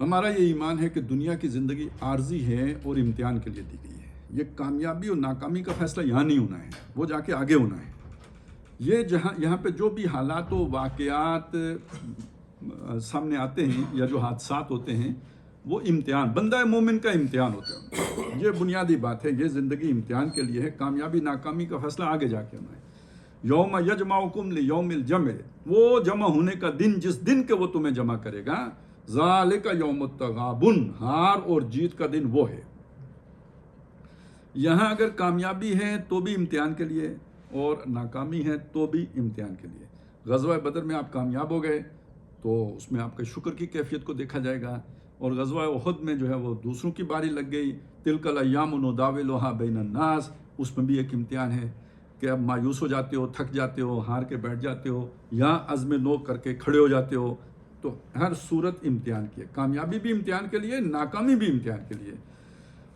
ہمارا یہ ایمان ہے کہ دنیا کی زندگی عارضی ہے اور امتحان کے لیے دی گئی ہے. یہ کامیابی اور ناکامی کا فیصلہ یہاں نہیں ہونا ہے، وہ جا کے آگے ہونا ہے. یہ یہاں پہ جو بھی حالات و واقعات سامنے آتے ہیں یا جو حادثات ہوتے ہیں وہ امتحان، بندہ مومن کا امتحان ہوتا ہے. یہ بنیادی بات ہے. یہ زندگی امتحان کے لیے ہے. کامیابی ناکامی کا فیصلہ آگے جا کے ہونا ہے. یوم یجمعکم لیوم الجمع، وہ جمع ہونے کا دن جس دن کے وہ تمہیں جمع کرے گا. ذالک یوم التغابن، ہار اور جیت کا دن وہ ہے. یہاں اگر کامیابی ہے تو بھی امتحان کے لیے اور ناکامی ہے تو بھی امتحان کے لیے. غزوہ بدر میں آپ کامیاب ہو گئے تو اس میں آپ کے شکر کی کیفیت کو دیکھا جائے گا، اور غزوہ احد میں جو ہے وہ دوسروں کی باری لگ گئی. تلک الایام نداولها بین الناس، اس میں بھی ایک امتحان ہے کہ اب مایوس ہو جاتے ہو، تھک جاتے ہو، ہار کے بیٹھ جاتے ہو، یا عزم نو کر کے کھڑے ہو جاتے ہو. تو ہر صورت امتحان کی ہے. کامیابی بھی امتحان کے لیے، ناکامی بھی امتحان کے لیے.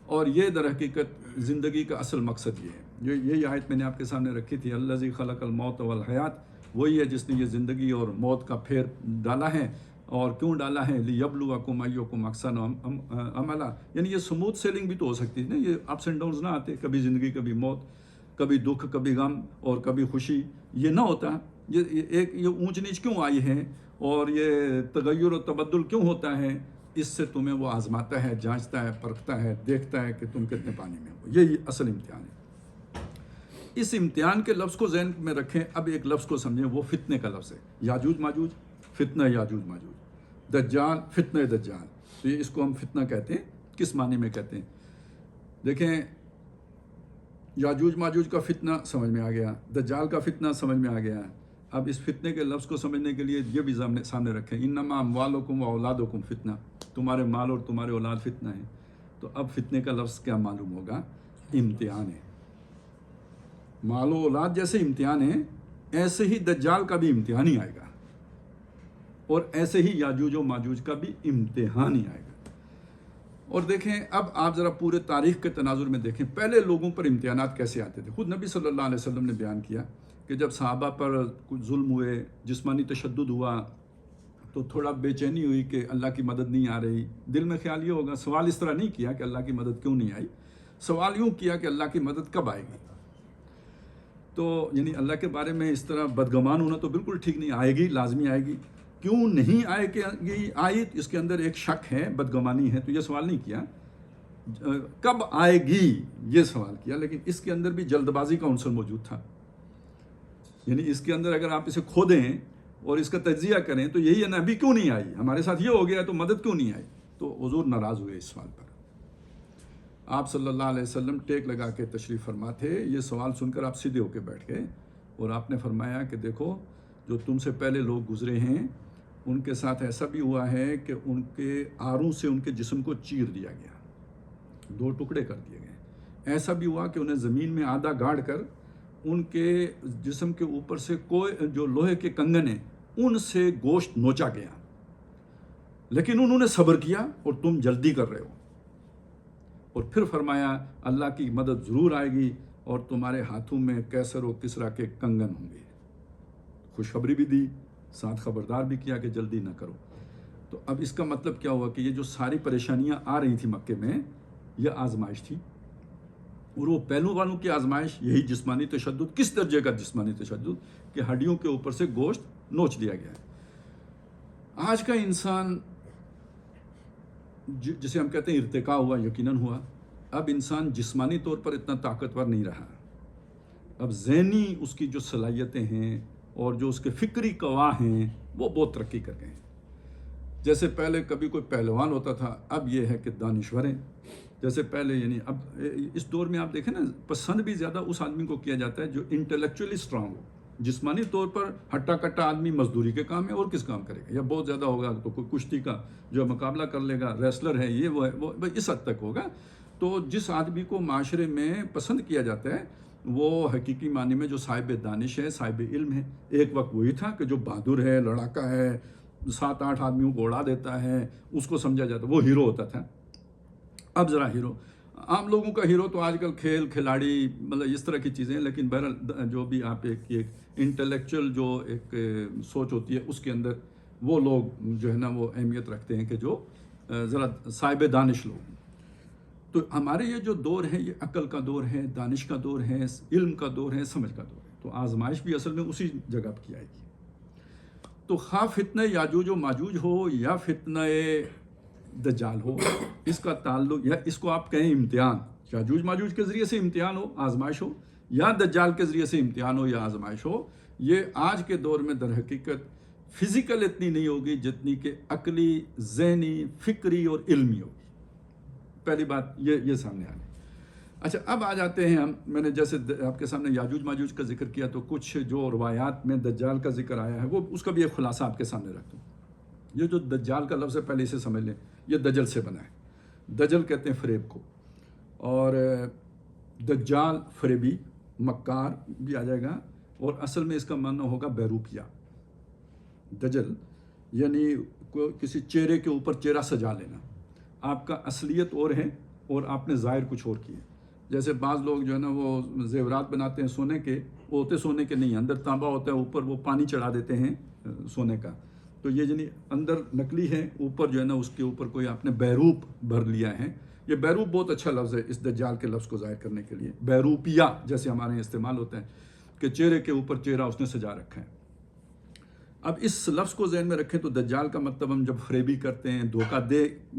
اور یہ در حقیقت زندگی کا اصل مقصد یہ ہے. یہی آیت میں نے آپ کے سامنے رکھی تھی، الذی خلق الموت والحیات، وہی ہے جس نے یہ زندگی اور موت کا پھیر ڈالا ہے. اور کیوں ڈالا ہے؟ لیبلوکم ایکم احسن عملا، یعنی یہ سموتھ سیلنگ بھی تو ہو سکتی ہے نا، یہ اپس اینڈ ڈاؤنز نہ آتے، کبھی زندگی کبھی موت، کبھی دکھ کبھی غم اور کبھی خوشی. یہ نہ ہوتا. یہ اونچ نیچ کیوں آئی ہے اور یہ تغیر و تبدل کیوں ہوتا ہے؟ اس سے تمہیں وہ آزماتا ہے، جانچتا ہے، پرکھتا ہے، دیکھتا ہے کہ تم کتنے پانی میں ہو. یہی اصل امتحان ہے. اس امتحان کے لفظ کو ذہن میں رکھیں. اب ایک لفظ کو سمجھیں، وہ فتنے کا لفظ ہے. یاجوج ماجوج، فتنہ یاجوج ماجوج. دجال، فتنہ دجال. تو یہ اس کو ہم فتنہ کہتے ہیں. کس معنی میں کہتے ہیں؟ دیکھیں، یاجوج ماجوج کا فتنہ سمجھ میں آ گیا، دجال کا فتنہ سمجھ میں آ گیا. اب اس فتنے کے لفظ کو سمجھنے کے لیے یہ بھی سامنے رکھیں، انما اموالکم و اولادکم فتنہ، تمہارے مال اور تمہارے اولاد فتنہ ہے. تو اب فتنے کا لفظ کیا معلوم ہوگا؟ امتحان ہے. مال و اولاد جیسے امتحان ہے، ایسے ہی دجال کا بھی امتحان ہی آئے گا، اور ایسے ہی یاجوج و ماجوج کا بھی امتحان ہی آئے گا. اور دیکھیں، اب آپ ذرا پورے تاریخ کے تناظر میں دیکھیں پہلے لوگوں پر امتحانات کیسے آتے تھے. خود نبی صلی اللہ علیہ وسلم نے بیان کیا کہ جب صحابہ پر کچھ ظلم ہوئے، جسمانی تشدد ہوا، تو تھوڑا بے چینی ہوئی کہ اللہ کی مدد نہیں آ رہی. دل میں خیال یہ ہوگا، سوال اس طرح نہیں کیا کہ اللہ کی مدد کیوں نہیں آئی، سوال یوں کیا کہ اللہ کی مدد کب آئے گی. تو یعنی اللہ کے بارے میں اس طرح بدگمان ہونا تو بالکل ٹھیک نہیں. آئے گی، لازمی آئے گی. کیوں نہیں آئے کہ آئی، اس کے اندر ایک شک ہے، بدگمانی ہے. تو یہ سوال نہیں کیا کب آئے گی، یہ سوال کیا. لیکن اس کے اندر بھی جلد بازی کا عنصر موجود تھا. یعنی اس کے اندر اگر آپ اسے کھودیں اور اس کا تجزیہ کریں تو یہی ہے نا، ابھی کیوں نہیں آئی، ہمارے ساتھ یہ ہو گیا تو مدد کیوں نہیں آئی. تو حضور ناراض ہوئے اس سوال پر. آپ صلی اللہ علیہ وسلم ٹیک لگا کے تشریف فرما تھے. یہ سوال سن کر آپ سیدھے ہو کے بیٹھ گئے اور آپ نے فرمایا کہ دیکھو، جو تم سے پہلے لوگ گزرے ہیں ان کے ساتھ ایسا بھی ہوا ہے کہ ان کے آروں سے ان کے جسم کو چیر دیا گیا، 2 ٹکڑے کر دیے گئے. ایسا بھی ہوا کہ انہیں زمین میں آدھا گاڑ کر ان کے جسم کے اوپر سے کوئی جو لوہے کے کنگن ہیں ان سے گوشت نوچا گیا، لیکن انہوں نے صبر کیا اور تم جلدی کر رہے ہو. اور پھر فرمایا اللہ کی مدد ضرور آئے گی اور تمہارے ہاتھوں میں کیسر و کسرا کے کنگن ہوں گے. خوشخبری بھی دی، ساتھ خبردار بھی کیا کہ جلدی نہ کرو. تو اب اس کا مطلب کیا ہوا کہ یہ جو ساری پریشانیاں آ رہی تھیں مکے میں، یہ آزمائش تھی. اور وہ پہلو والوں کی آزمائش، یہی جسمانی تشدد. کس درجے کا جسمانی تشدد کہ ہڈیوں کے اوپر سے گوشت نوچ دیا گیا ہے. آج کا انسان جسے ہم کہتے ہیں ارتقاء ہوا، یقیناً ہوا. اب انسان جسمانی طور پر اتنا طاقتور نہیں رہا. اب ذہنی اس کی جو صلاحیتیں ہیں اور جو اس کے فکری قوا ہیں وہ بہت ترقی کر گئے ہیں. جیسے پہلے کبھی کوئی پہلوان ہوتا تھا، اب یہ ہے کہ دانشور ہیں. جیسے پہلے یعنی اب اس دور میں آپ دیکھیں نا، پسند بھی زیادہ اس آدمی کو کیا جاتا ہے جو انٹلیکچولی اسٹرانگ ہو. جسمانی طور پر ہٹا کٹا آدمی مزدوری کے کام ہے اور کس کام کرے گا، یا بہت زیادہ ہوگا تو کوئی کشتی کا جو مقابلہ کر لے گا، ریسلر ہے، یہ وہ ہے، وہ اس حد تک ہوگا. تو جس آدمی کو معاشرے میں پسند کیا جاتا ہے وہ حقیقی معنی میں جو صاحب دانش ہے، صاحب علم ہے. ایک وقت وہی تھا کہ جو بہادر ہے، لڑاکا ہے، 7-8 آدمیوں کو اڑا دیتا ہے، اس کو سمجھا جاتا ہے، وہ ہیرو ہوتا تھا. اب ذرا ہیرو، عام لوگوں کا ہیرو تو آج کل کھیل کھلاڑی، مطلب اس طرح کی چیزیں. لیکن بہرحال جو بھی آپ ایک انٹلیکچوئل جو ایک سوچ ہوتی ہے اس کے اندر وہ لوگ جو ہے نا وہ اہمیت رکھتے ہیں کہ جو ذرا صاحب دانش لوگ. تو ہمارے یہ جو دور ہے یہ عقل کا دور ہے، دانش کا دور ہے، علم کا دور ہے، سمجھ کا دور ہے. تو آزمائش بھی اصل میں اسی جگہ پہ کی آئے گی. تو خواہ فتنہ یاجوج و ماجوج ہو یا فتنہ دجال ہو، اس کا تعلق، یا اس کو آپ کہیں امتحان، یاجوج ماجوج کے ذریعے سے امتحان ہو، آزمائش ہو، یا دجال کے ذریعے سے امتحان ہو یا آزمائش ہو، یہ آج کے دور میں در حقیقت فزیکل اتنی نہیں ہوگی جتنی کہ عقلی، ذہنی، فکری اور علمی ہوگی. پہلی بات یہ سامنے آ گئی. اچھا، اب آ جاتے ہیں ہم. میں نے جیسے آپ کے سامنے یاجوج ماجوج کا ذکر کیا، تو کچھ جو روایات میں دجال کا ذکر آیا ہے وہ اس کا بھی ایک خلاصہ آپ کے سامنے رکھتا ہوں. یہ جو دجال کا لفظ ہے پہلے اسے سمجھ لیں، یہ دجل سے بنا ہے. دجل کہتے ہیں فریب کو، اور دجال فریبی، مکار بھی آ جائے گا، اور اصل میں اس کا معنی ہوگا بیروپیا. دجل یعنی کسی چہرے کے اوپر چہرہ سجا لینا. آپ کا اصلیت اور ہے اور آپ نے ظاہر کچھ اور کیے. جیسے بعض لوگ جو ہے نا وہ زیورات بناتے ہیں سونے کے، وہ ہوتے سونے کے نہیں، اندر تانبا ہوتا ہے، اوپر وہ پانی چڑھا دیتے ہیں سونے کا. تو یہ یعنی اندر نکلی ہے، اوپر جو ہے نا اس کے اوپر کوئی آپ نے بیروپ بھر لیا ہے. یہ بیروپ بہت اچھا لفظ ہے اس دجال کے لفظ کو ظاہر کرنے کے لیے. بیروپیا جیسے ہمارے یہاں استعمال ہوتا ہے کہ چہرے کے اوپر چہرہ اس نے سجا رکھا ہے. اب اس لفظ کو ذہن میں رکھیں تو دجال کا مطلب ہم جب فریبی کرتے ہیں، دھوکہ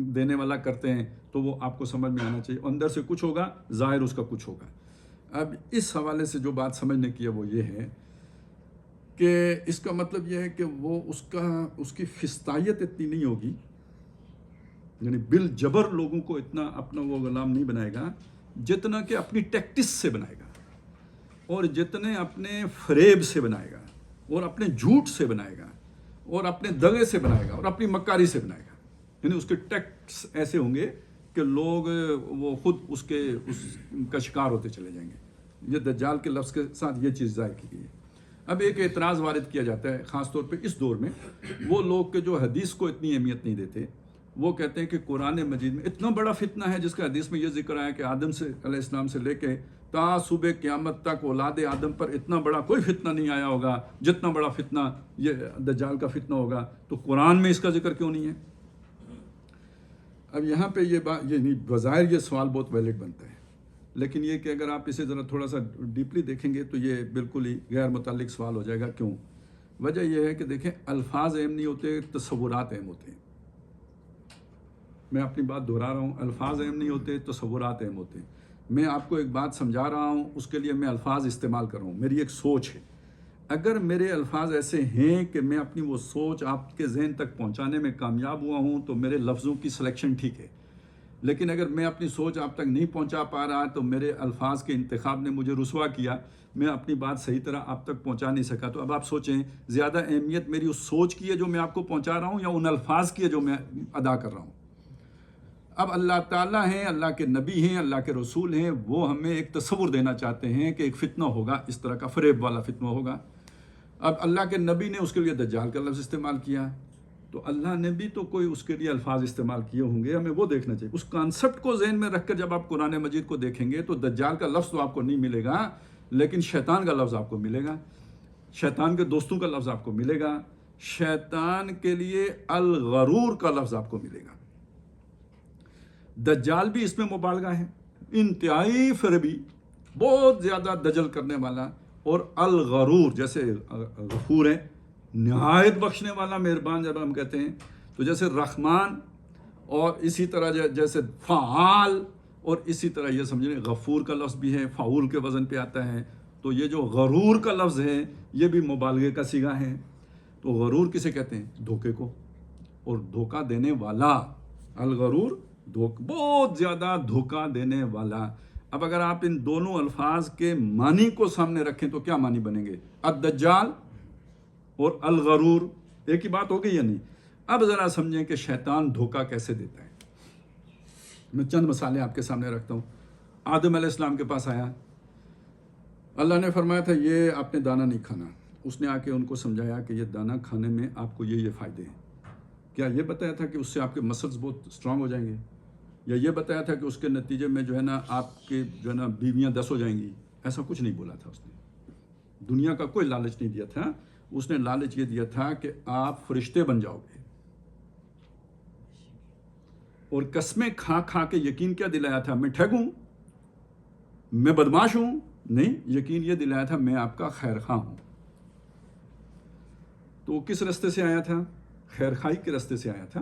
دینے والا کرتے ہیں، تو وہ آپ کو سمجھ میں آنا چاہیے. اندر سے کچھ ہوگا، ظاہر اس کا کچھ ہوگا. اب اس حوالے سے جو بات سمجھنے کی ہے وہ یہ ہے کہ اس کا مطلب یہ ہے کہ وہ اس کی فستائیت اتنی نہیں ہوگی، یعنی بالجبر لوگوں کو اتنا اپنا وہ غلام نہیں بنائے گا جتنا کہ اپنی ٹیکٹس سے بنائے گا، اور جتنے اپنے فریب سے بنائے گا، اور اپنے جھوٹ سے بنائے گا، اور اپنے دغے سے بنائے گا، اور اپنی مکاری سے بنائے گا. یعنی اس کے ٹیکٹس ایسے ہوں گے کہ لوگ وہ خود اس کا شکار ہوتے چلے جائیں گے. یہ دجال کے لفظ کے ساتھ یہ چیز ظاہر کی گئی ہے. اب ایک اعتراض وارد کیا جاتا ہے خاص طور پہ اس دور میں، وہ لوگ کہ جو حدیث کو اتنی اہمیت نہیں دیتے. وہ کہتے ہیں کہ قرآن مجید میں اتنا بڑا فتنہ ہے جس کا حدیث میں یہ ذکر آیا کہ آدم سے علیہ السلام سے لے کے تا صبح قیامت تک اولاد آدم پر اتنا بڑا کوئی فتنہ نہیں آیا ہوگا جتنا بڑا فتنہ یہ دجال کا فتنہ ہوگا. تو قرآن میں اس کا ذکر کیوں نہیں ہے؟ اب یہاں پہ یہ بات، یہ بظاہر یہ سوال بہت ویلڈ بنتا ہے، لیکن یہ کہ اگر آپ اسے ذرا تھوڑا سا ڈیپلی دیکھیں گے تو یہ بالکل ہی غیر متعلق سوال ہو جائے گا. کیوں؟ وجہ یہ ہے کہ دیکھیں، الفاظ اہم نہیں ہوتے، تصورات اہم ہوتے ہیں. میں اپنی بات دہرا رہا ہوں، الفاظ اہم نہیں ہوتے، تصورات اہم ہوتے ہیں. میں آپ کو ایک بات سمجھا رہا ہوں، اس کے لیے میں الفاظ استعمال کر رہا ہوں، میری ایک سوچ ہے. اگر میرے الفاظ ایسے ہیں کہ میں اپنی وہ سوچ آپ کے ذہن تک پہنچانے میں کامیاب ہوا ہوں تو میرے لفظوں کی سلیکشن ٹھیک ہے. لیکن اگر میں اپنی سوچ آپ تک نہیں پہنچا پا رہا تو میرے الفاظ کے انتخاب نے مجھے رسوا کیا، میں اپنی بات صحیح طرح آپ تک پہنچا نہیں سکا. تو اب آپ سوچیں، زیادہ اہمیت میری اس سوچ کی ہے جو میں آپ کو پہنچا رہا ہوں، یا ان الفاظ کی ہے جو میں ادا کر رہا ہوں؟ اب اللہ تعالیٰ ہیں، اللہ کے نبی ہیں، اللہ کے رسول ہیں، وہ ہمیں ایک تصور دینا چاہتے ہیں کہ ایک فتنہ ہوگا، اس طرح کا فریب والا فتنہ ہوگا. اب اللہ کے نبی نے اس کے لیے دجال کا لفظ استعمال کیا، تو اللہ نے بھی تو کوئی اس کے لیے الفاظ استعمال کیے ہوں گے، ہمیں وہ دیکھنا چاہیے. اس کانسیپٹ کو ذہن میں رکھ کر جب آپ قرآن مجید کو دیکھیں گے تو دجال کا لفظ تو آپ کو نہیں ملے گا، لیکن شیطان کا لفظ آپ کو ملے گا، شیطان کے دوستوں کا لفظ آپ کو ملے گا، شیطان کے لیے الغرور کا لفظ آپ کو ملے گا. دجال بھی اس میں مبالغہ ہے، انتہائی فریبی، بہت زیادہ دجل کرنے والا، اور الغرور جیسے غفور ہے، نہایت بخشنے والا، مہربان جب ہم کہتے ہیں تو جیسے رحمان، اور اسی طرح جیسے فعال، اور اسی طرح یہ سمجھیں غفور کا لفظ بھی ہے، فعول کے وزن پہ آتا ہے. تو یہ جو غرور کا لفظ ہے یہ بھی مبالغے کا صیغہ ہے. تو غرور کسے کہتے ہیں؟ دھوکے کو، اور دھوکہ دینے والا. الغرور بہت زیادہ دھوکہ دینے والا. اب اگر آپ ان دونوں الفاظ کے معنی کو سامنے رکھیں تو کیا معنی بنیں گے؟ الدجال اور الغرور ایک ہی بات ہو گئی یا نہیں؟ اب ذرا سمجھیں کہ شیطان دھوکہ کیسے دیتا ہے. میں چند مثالیں آپ کے سامنے رکھتا ہوں. آدم علیہ السلام کے پاس آیا، اللہ نے فرمایا تھا یہ آپ نے دانہ نہیں کھانا. اس نے آ کے ان کو سمجھایا کہ یہ دانہ کھانے میں آپ کو یہ فائدے ہیں. کیا یہ بتایا تھا کہ اس سے آپ کے مسلز بہت اسٹرانگ ہو جائیں گے؟ یا یہ بتایا تھا کہ اس کے نتیجے میں جو ہے نا آپ کے جو ہے نا بیویاں 10 ہو جائیں گی؟ ایسا کچھ نہیں بولا تھا اس نے. دنیا کا کوئی لالچ نہیں دیا تھا. اس نے لالچ یہ دیا تھا کہ آپ فرشتے بن جاؤ گے. اور قسمیں کھا کھا کے یقین کیا دلایا تھا؟ میں ٹھگ ہوں، میں بدماش ہوں؟ نہیں، یقین یہ دلایا تھا میں آپ کا خیر خواہ ہوں۔ تو وہ کس رستے سے آیا تھا؟ خیر خواہی کے رستے سے آیا تھا،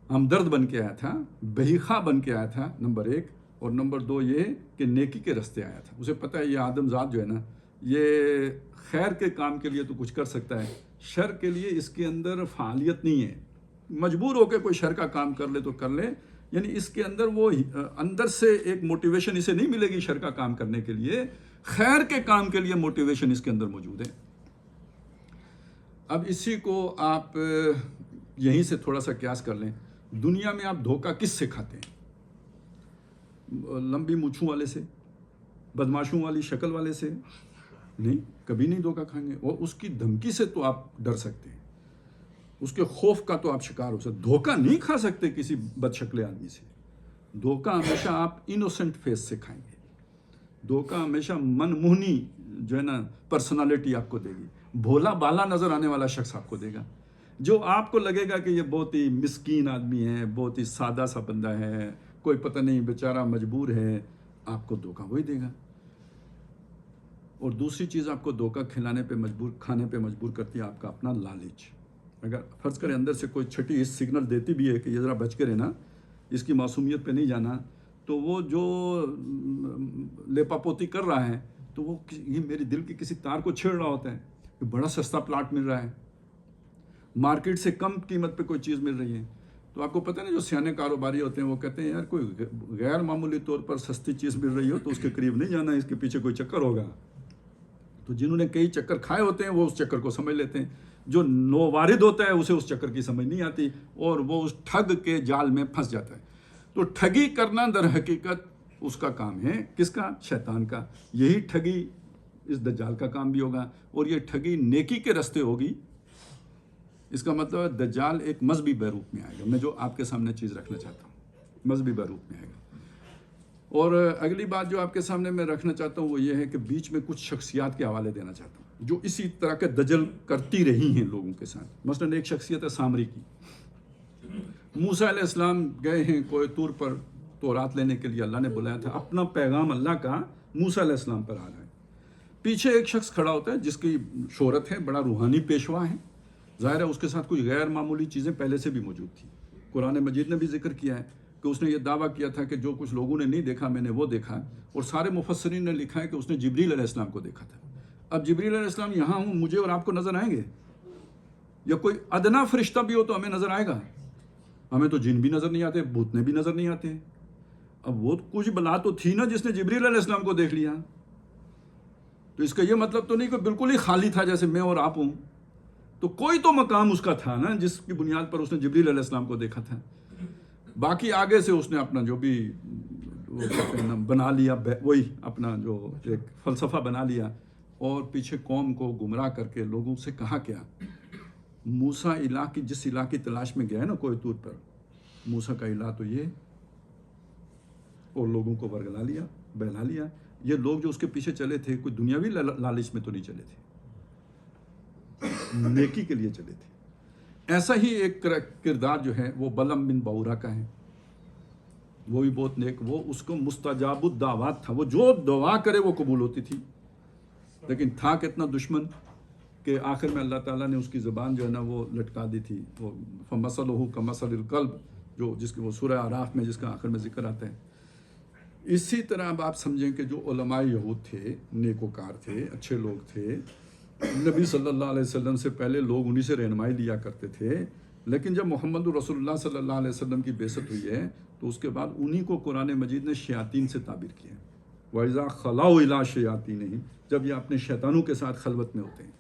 ہمدرد بن کے آیا تھا، بہی خواہ بن کے آیا تھا، نمبر ایک۔ اور نمبر دو یہ کہ نیکی کے رستے آیا تھا۔ اسے پتہ ہے یہ آدم ذات جو ہے نا، یہ خیر کے کام کے لیے تو کچھ کر سکتا ہے، شر کے لیے اس کے اندر فعالیت نہیں ہے۔ مجبور ہو کے کوئی شر کا کام کر لے تو کر لے، یعنی اس کے اندر وہ اندر سے ایک موٹیویشن اسے نہیں ملے گی شر کا کام کرنے کے لیے، خیر کے کام کے لیے موٹیویشن اس کے اندر موجود ہے۔ اب اسی کو آپ یہیں سے تھوڑا سا قیاس کر لیں، دنیا میں آپ دھوکہ کس سے کھاتے ہیں؟ لمبی مونچھوں والے سے، بدماشوں والی شکل والے سے؟ نہیں، کبھی نہیں دھوکہ کھائیں گے۔ اور اس کی دھمکی سے تو آپ ڈر سکتے ہیں، اس کے خوف کا تو آپ شکار ہو سکتے۔ دھوکہ نہیں کھا سکتے کسی بد شکل آدمی سے۔ دھوکہ ہمیشہ آپ انوسنٹ فیس سے کھائیں گے۔ دھوکہ ہمیشہ من موہنی جو ہے نا پرسنالٹی آپ کو دے گی، بھولا بالا نظر آنے والا شخص آپ کو دے گا، جو آپ کو لگے گا کہ یہ بہت ہی مسکین آدمی ہے، بہت ہی سادہ سا بندہ ہے، کوئی پتہ نہیں بیچارہ مجبور ہے، آپ کو دھوکہ وہی دے گا۔ اور دوسری چیز آپ کو دھوکہ کھانے پہ مجبور کرتی ہے آپ کا اپنا لالچ۔ اگر فرض کریں اندر سے کوئی چھٹی اس سگنل دیتی بھی ہے کہ یہ ذرا بچ کے رہنا، اس کی معصومیت پہ نہیں جانا، تو وہ جو لیپا پوتی کر رہا ہے تو وہ یہ میرے دل کی کسی تار کو چھیڑ رہا ہوتا ہے کہ بڑا سستا پلاٹ مل رہا ہے، مارکیٹ سے کم قیمت پہ کوئی چیز مل رہی ہے۔ تو آپ کو پتہ ہے نا جو سیانے کاروباری ہوتے ہیں وہ کہتے ہیں یار کوئی غیر معمولی طور پر سستی چیز مل رہی ہو تو اس کے قریب نہیں جانا، اس کے پیچھے کوئی چکر ہوگا۔ تو جنہوں نے کئی چکر کھائے ہوتے ہیں وہ اس چکر کو سمجھ لیتے ہیں، جو نو وارد ہوتا ہے اسے اس چکر کی سمجھ نہیں آتی اور وہ اس ٹھگ کے جال میں پھنس جاتا ہے۔ تو ٹھگی کرنا در حقیقت اس کا کام ہے، کس کا؟ شیطان کا۔ یہی ٹھگی اس دجال کا کام بھی ہوگا، اور یہ ٹھگی نیکی کے رستے ہوگی۔ اس کا مطلب ہے دجال ایک مذہبی بیروپ میں آئے گا۔ میں جو آپ کے سامنے چیز رکھنا چاہتا ہوں مذہبی بیروپ میں آئے گا۔ اور اگلی بات جو آپ کے سامنے میں رکھنا چاہتا ہوں وہ یہ ہے کہ بیچ میں کچھ شخصیات کے حوالے دینا چاہتا ہوں جو اسی طرح کے دجل کرتی رہی ہیں لوگوں کے ساتھ۔ مثلاً ایک شخصیت ہے سامری کی۔ موسیٰ علیہ السلام گئے ہیں کوہ طور پر تورات لینے کے لیے، اللہ نے بلایا تھا، اپنا پیغام اللہ کا موسیٰ علیہ السلام پر آ رہا ہے۔ پیچھے ایک شخص کھڑا ہوتا ہے جس کی شہرت ہے، بڑا روحانی پیشوا ہے، ظاہر ہے اس کے ساتھ کچھ غیر معمولی چیزیں پہلے سے بھی موجود تھیں۔ قرآن مجید نے بھی ذکر کیا ہے کہ اس نے یہ دعویٰ کیا تھا کہ جو کچھ لوگوں نے نہیں دیکھا میں نے وہ دیکھا، اور سارے مفسرین نے لکھا ہے کہ اس نے جبریل علیہ السلام کو دیکھا تھا۔ اب جبریل علیہ السلام یہاں ہوں، مجھے اور آپ کو نظر آئیں گے؟ یا کوئی ادنا فرشتہ بھی ہو تو ہمیں نظر آئے گا؟ ہمیں تو جن بھی نظر نہیں آتے، بھوتنے بھی نظر نہیں آتے۔ اب وہ کچھ بلا تو تھی نا جس نے جبریل علیہ السلام کو دیکھ لیا، تو اس کا یہ مطلب تو نہیں کہ بالکل ہی خالی تھا جیسے میں اور آپ ہوں۔ تو کوئی تو مقام اس کا تھا نا جس کی بنیاد پر اس نے جبریل علیہ السلام کو دیکھا تھا۔ باقی آگے سے اس نے اپنا جو بھی بنا لیا، وہی اپنا جو ایک فلسفہ بنا لیا، اور پیچھے قوم کو گمراہ کر کے لوگوں سے کہا کیا؟ موسیٰ الہ کی جس الہ کی تلاش میں گیا ہے نا کوہ طور پر، موسیٰ کا الہ تو یہ، اور لوگوں کو ورگلا لیا، بہلا لیا۔ یہ لوگ جو اس کے پیچھے چلے تھے کوئی دنیاوی لالچ میں تو نہیں چلے تھے، نیکی کے لیے چلے تھے۔ ایسا ہی ایک کردار جو ہے وہ بلعم بن باورا کا ہے، وہ بھی بہت نیک، وہ اس کو مستجاب الدعوات تھا، وہ جو دعا کرے وہ قبول ہوتی تھی، لیکن تھا کتنا دشمن کہ آخر میں اللہ تعالیٰ نے اس کی زبان جو ہے نا وہ لٹکا دی تھی۔ وہ فَمَثَلُهُ كَمَثَلِ الْكَلْبِ، جو جس کے وہ سورہ اعراف میں جس کا آخر میں ذکر آتا ہے۔ اسی طرح اب آپ سمجھیں کہ جو علماء یہود تھے، نیکوکار تھے، اچھے لوگ تھے، نبی صلی اللہ علیہ وسلم سے پہلے لوگ انہی سے رہنمائی لیا کرتے تھے، لیکن جب محمد رسول اللہ صلی اللہ علیہ وسلم کی بعثت ہوئی ہے تو اس کے بعد انہی کو قرآن مجید نے شیاطین سے تعبیر کیا ہے۔ وَإِذَا خَلَوْا إِلَىٰ شَيَاطِینِهِمْ، جب یہ اپنے شیطانوں کے ساتھ خلوت میں ہوتے ہیں۔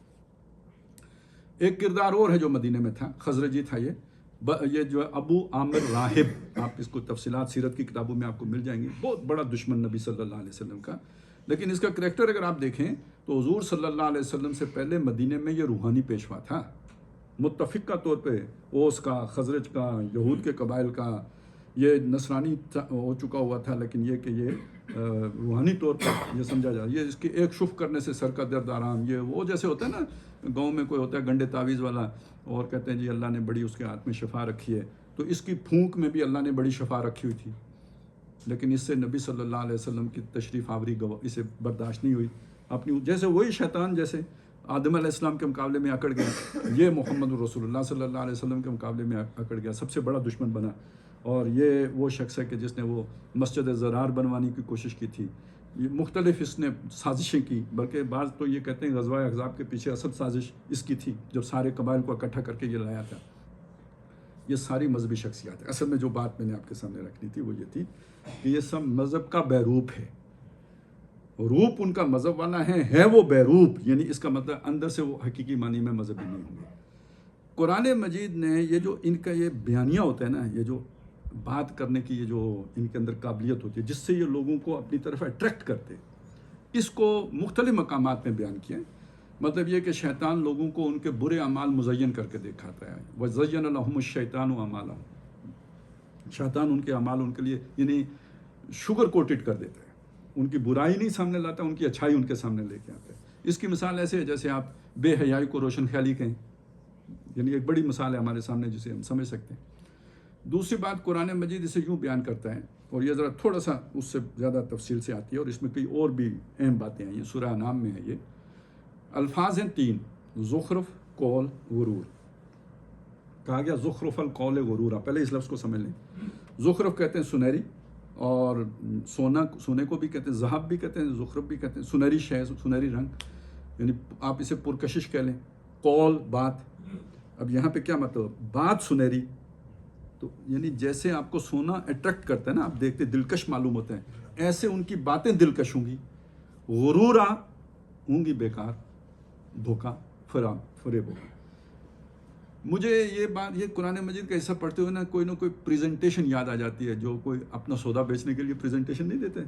ایک کردار اور ہے جو مدینے میں تھا، خزرجی تھا یہ جو ہے ابو عامر راہب، آپ اس کو تفصیلات سیرت کی کتابوں میں آپ کو مل جائیں گی، بہت بڑا دشمن نبی صلی اللہ علیہ وسلم کا، لیکن اس کا کریکٹر اگر آپ دیکھیں تو حضور صلی اللہ علیہ وسلم سے پہلے مدینے میں یہ روحانی پیشوا تھا، متفق کا طور پہ اوس کا، خزرج کا، یہود کے قبائل کا، یہ نصرانی ہو چکا ہوا تھا، لیکن یہ کہ یہ روحانی طور پر یہ سمجھا جائے، یہ اس کے ایک شف کرنے سے سر کا درد آرام، یہ وہ جیسے ہوتا ہے نا گاؤں میں کوئی ہوتا ہے گنڈے تعویذ والا، اور کہتے ہیں جی اللہ نے بڑی اس کے ہاتھ میں شفا رکھی ہے، تو اس کی پھونک میں بھی اللہ نے بڑی شفا رکھی ہوئی تھی، لیکن اس سے نبی صلی اللہ علیہ وسلم کی تشریف آوری اسے برداشت نہیں ہوئی. اپنی جیسے وہی شیطان جیسے آدم علیہ السلام کے مقابلے میں اکڑ گیا، یہ محمد رسول اللہ صلی اللہ علیہ وسلم کے مقابلے میں اکڑ گیا، سب سے بڑا دشمن بنا. اور یہ وہ شخص ہے کہ جس نے وہ مسجد زرار بنوانے کی کوشش کی تھی. یہ مختلف اس نے سازشیں کی، بلکہ بعض تو یہ کہتے ہیں غزوہ احزاب کے پیچھے اصل سازش اس کی تھی، جب سارے قبائل کو اکٹھا کر کے یہ لایا تھا. یہ ساری مذہبی شخصیات ہیں. اصل میں جو بات میں نے آپ کے سامنے رکھنی تھی وہ یہ تھی کہ یہ سب مذہب کا بیروپ ہے. روپ ان کا مذہب والا ہے وہ بیروپ، یعنی اس کا مطلب اندر سے وہ حقیقی معنی میں مذہبی نہیں ہوں گے. قرآن مجید نے یہ جو ان کا یہ بیانیہ ہوتا ہے نا، یہ جو بات کرنے کی یہ جو ان کے اندر قابلیت ہوتی ہے جس سے یہ لوگوں کو اپنی طرف اٹریکٹ کرتے، اس کو مختلف مقامات میں بیان کیا ہے. مطلب یہ کہ شیطان لوگوں کو ان کے برے اعمال مزین کر کے دکھاتا ہے. وَزَيَّنَ لَهُمُ الشَّيْطَانُ أَعْمَالَهُمْ، شیطان ان کے اعمال ان کے لیے یعنی شوگر کوٹڈ کر دیتا ہے. ان کی برائی نہیں سامنے لاتا، ان کی اچھائی ان کے سامنے لے کے آتا ہے. اس کی مثال ایسے ہے جیسے آپ بے حیائی کو روشن خیالی کہیں، یعنی ایک بڑی مثال ہے ہمارے سامنے جسے ہم سمجھ سکتے ہیں. دوسری بات، قرآن مجید اسے یوں بیان کرتا ہے، اور یہ ذرا تھوڑا سا اس سے زیادہ تفصیل سے آتی ہے، اور اس میں کئی اور بھی اہم باتیں ہیں. یہ سورہ انعام میں ہے. یہ الفاظ ہیں 3: زخرف، قول، غرور. کہا گیا زخرف القول غرورا. پہلے اس لفظ کو سمجھ لیں. زخرف کہتے ہیں سنہری، اور سونے کو بھی کہتے ہیں، ذہب بھی کہتے ہیں، زخرف بھی کہتے ہیں. سنہری شے، سنہری رنگ، یعنی آپ اسے پرکشش کہہ لیں. قول، بات. اب یہاں پہ کیا مطلب؟ بات سنہری، تو یعنی جیسے آپ کو سونا اٹریکٹ کرتا ہے نا، آپ دیکھتے دلکش معلوم ہوتے ہیں، ایسے ان کی باتیں دلکش ہوں گی. غرورا ہوں گی بیکار، دھوکا، فریب ہوگا. مجھے یہ بات، یہ قرآن مجید کا حصہ پڑھتے ہوئے نہ کوئی پریزنٹیشن یاد آ جاتی ہے، جو کوئی اپنا سودا بیچنے کے لیے پریزنٹیشن نہیں دیتے.